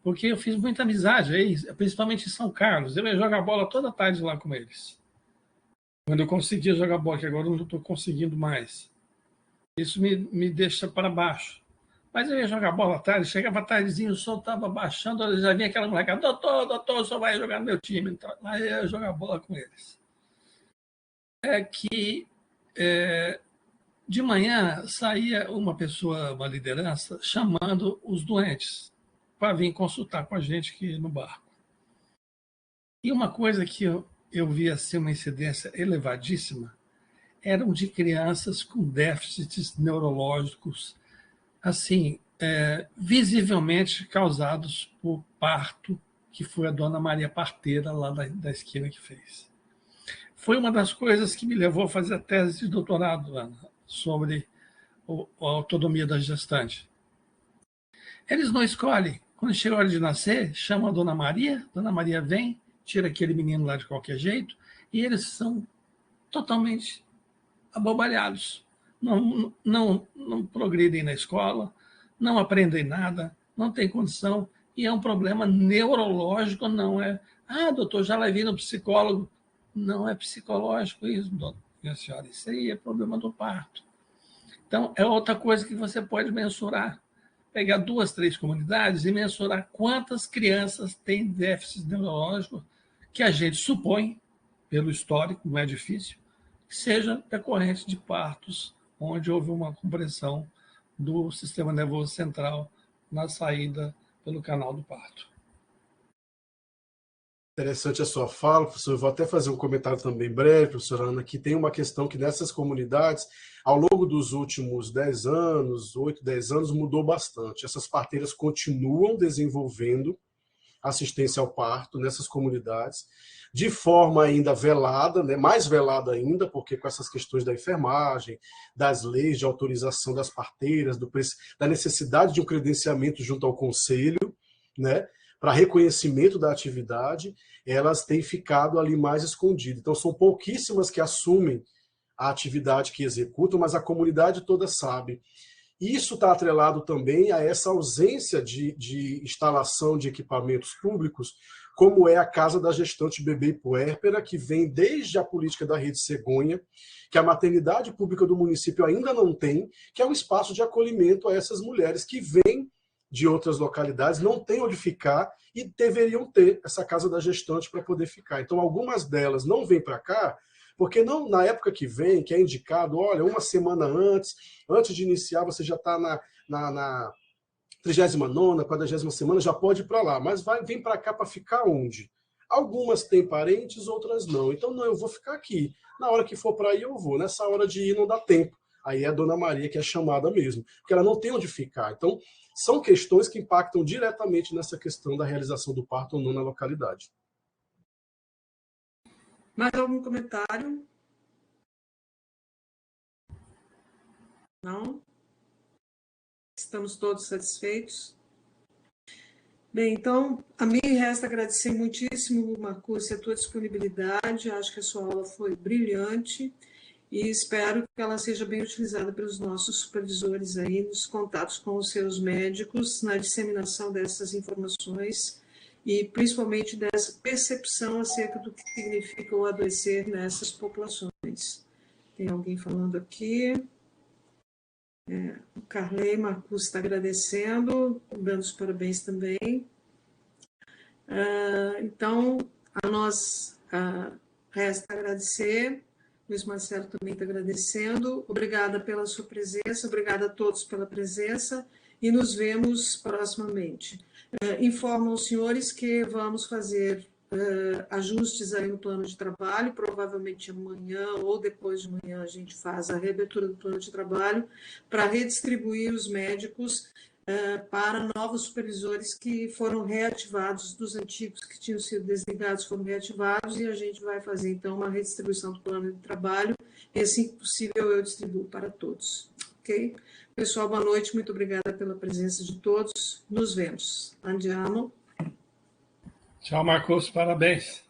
porque eu fiz muita amizade aí, principalmente em São Carlos. Eu ia jogar bola toda tarde lá com eles. Quando eu conseguia jogar bola, que agora eu não estou conseguindo mais. Isso me deixa para baixo. Mas eu ia jogar bola à tarde, chegava tardezinho, o sol estava baixando, já vinha aquela molecada, doutor, o senhor vai jogar no meu time. Então, lá eu ia jogar bola com eles. De manhã saía uma pessoa, uma liderança, chamando os doentes para vir consultar com a gente aqui no barco. E uma coisa que eu via assim, uma incidência elevadíssima eram de crianças com déficits neurológicos, assim, visivelmente causados por parto, que foi a dona Maria Parteira, lá da esquina, que fez. Foi uma das coisas que me levou a fazer a tese de doutorado, Ana. sobre a autonomia da gestante. Eles não escolhem. Quando chega a hora de nascer, chama a Dona Maria vem, tira aquele menino lá de qualquer jeito, e eles são totalmente abobalhados. Não progridem na escola, não aprendem nada, não tem condição, e é um problema neurológico, não é... Ah, doutor, já levei no psicólogo. Não é psicológico isso, minha senhora, isso aí é problema do parto. Então, é outra coisa que você pode mensurar. Pegar 2, 3 comunidades e mensurar quantas crianças têm déficit neurológico, que a gente supõe, pelo histórico, não é difícil, que seja decorrente de partos, onde houve uma compressão do sistema nervoso central na saída pelo canal do parto. Interessante a sua fala, professor. Eu vou até fazer um comentário também breve, professora Ana, que tem uma questão que nessas comunidades, ao longo dos últimos 10 anos, 8, 10 anos, mudou bastante. Essas parteiras continuam desenvolvendo assistência ao parto nessas comunidades, de forma ainda velada, né, mais velada ainda, porque com essas questões da enfermagem, das leis de autorização das parteiras, da necessidade de um credenciamento junto ao conselho, né, para reconhecimento da atividade, elas têm ficado ali mais escondidas. Então, são pouquíssimas que assumem a atividade que executam, mas a comunidade toda sabe. Isso está atrelado também a essa ausência de instalação de equipamentos públicos, como é a Casa da Gestante Bebê e Puérpera, que vem desde a política da Rede Cegonha, que a maternidade pública do município ainda não tem, que é um espaço de acolhimento a essas mulheres que vêm de outras localidades, não têm onde ficar e deveriam ter essa Casa da Gestante para poder ficar. Então, algumas delas não vêm para cá, porque não, na época que vem, que é indicado, olha, uma semana antes de iniciar, você já está na 39ª, 40ª semana, já pode ir para lá. Mas vem para cá para ficar onde? Algumas têm parentes, outras não. Então, não, eu vou ficar aqui. Na hora que for para ir, eu vou. Nessa hora de ir, não dá tempo. Aí é a Dona Maria que é chamada mesmo, porque ela não tem onde ficar. Então, são questões que impactam diretamente nessa questão da realização do parto ou não na localidade. Mais algum comentário? Não? Estamos todos satisfeitos? Bem, então, a mim resta agradecer muitíssimo, Marcúcia, a tua disponibilidade. Acho que a sua aula foi brilhante e espero que ela seja bem utilizada pelos nossos supervisores aí nos contatos com os seus médicos, na disseminação dessas informações e principalmente dessa percepção acerca do que significa o adoecer nessas populações. Tem alguém falando aqui? O Carley Marcus está agradecendo, dando os parabéns também. Então, a nós resta agradecer. Luiz Marcelo também está agradecendo. Obrigada pela sua presença, obrigada a todos pela presença e nos vemos proximamente. Informo aos senhores que vamos fazer ajustes aí no plano de trabalho, provavelmente amanhã ou depois de amanhã a gente faz a reabertura do plano de trabalho para redistribuir os médicos para novos supervisores que foram reativados, dos antigos que tinham sido desligados foram reativados, e a gente vai fazer então uma redistribuição do plano de trabalho e assim que possível eu distribuo para todos. Ok? Pessoal, boa noite, muito obrigada pela presença de todos, nos vemos. Andiamo. Tchau, Marcos, parabéns.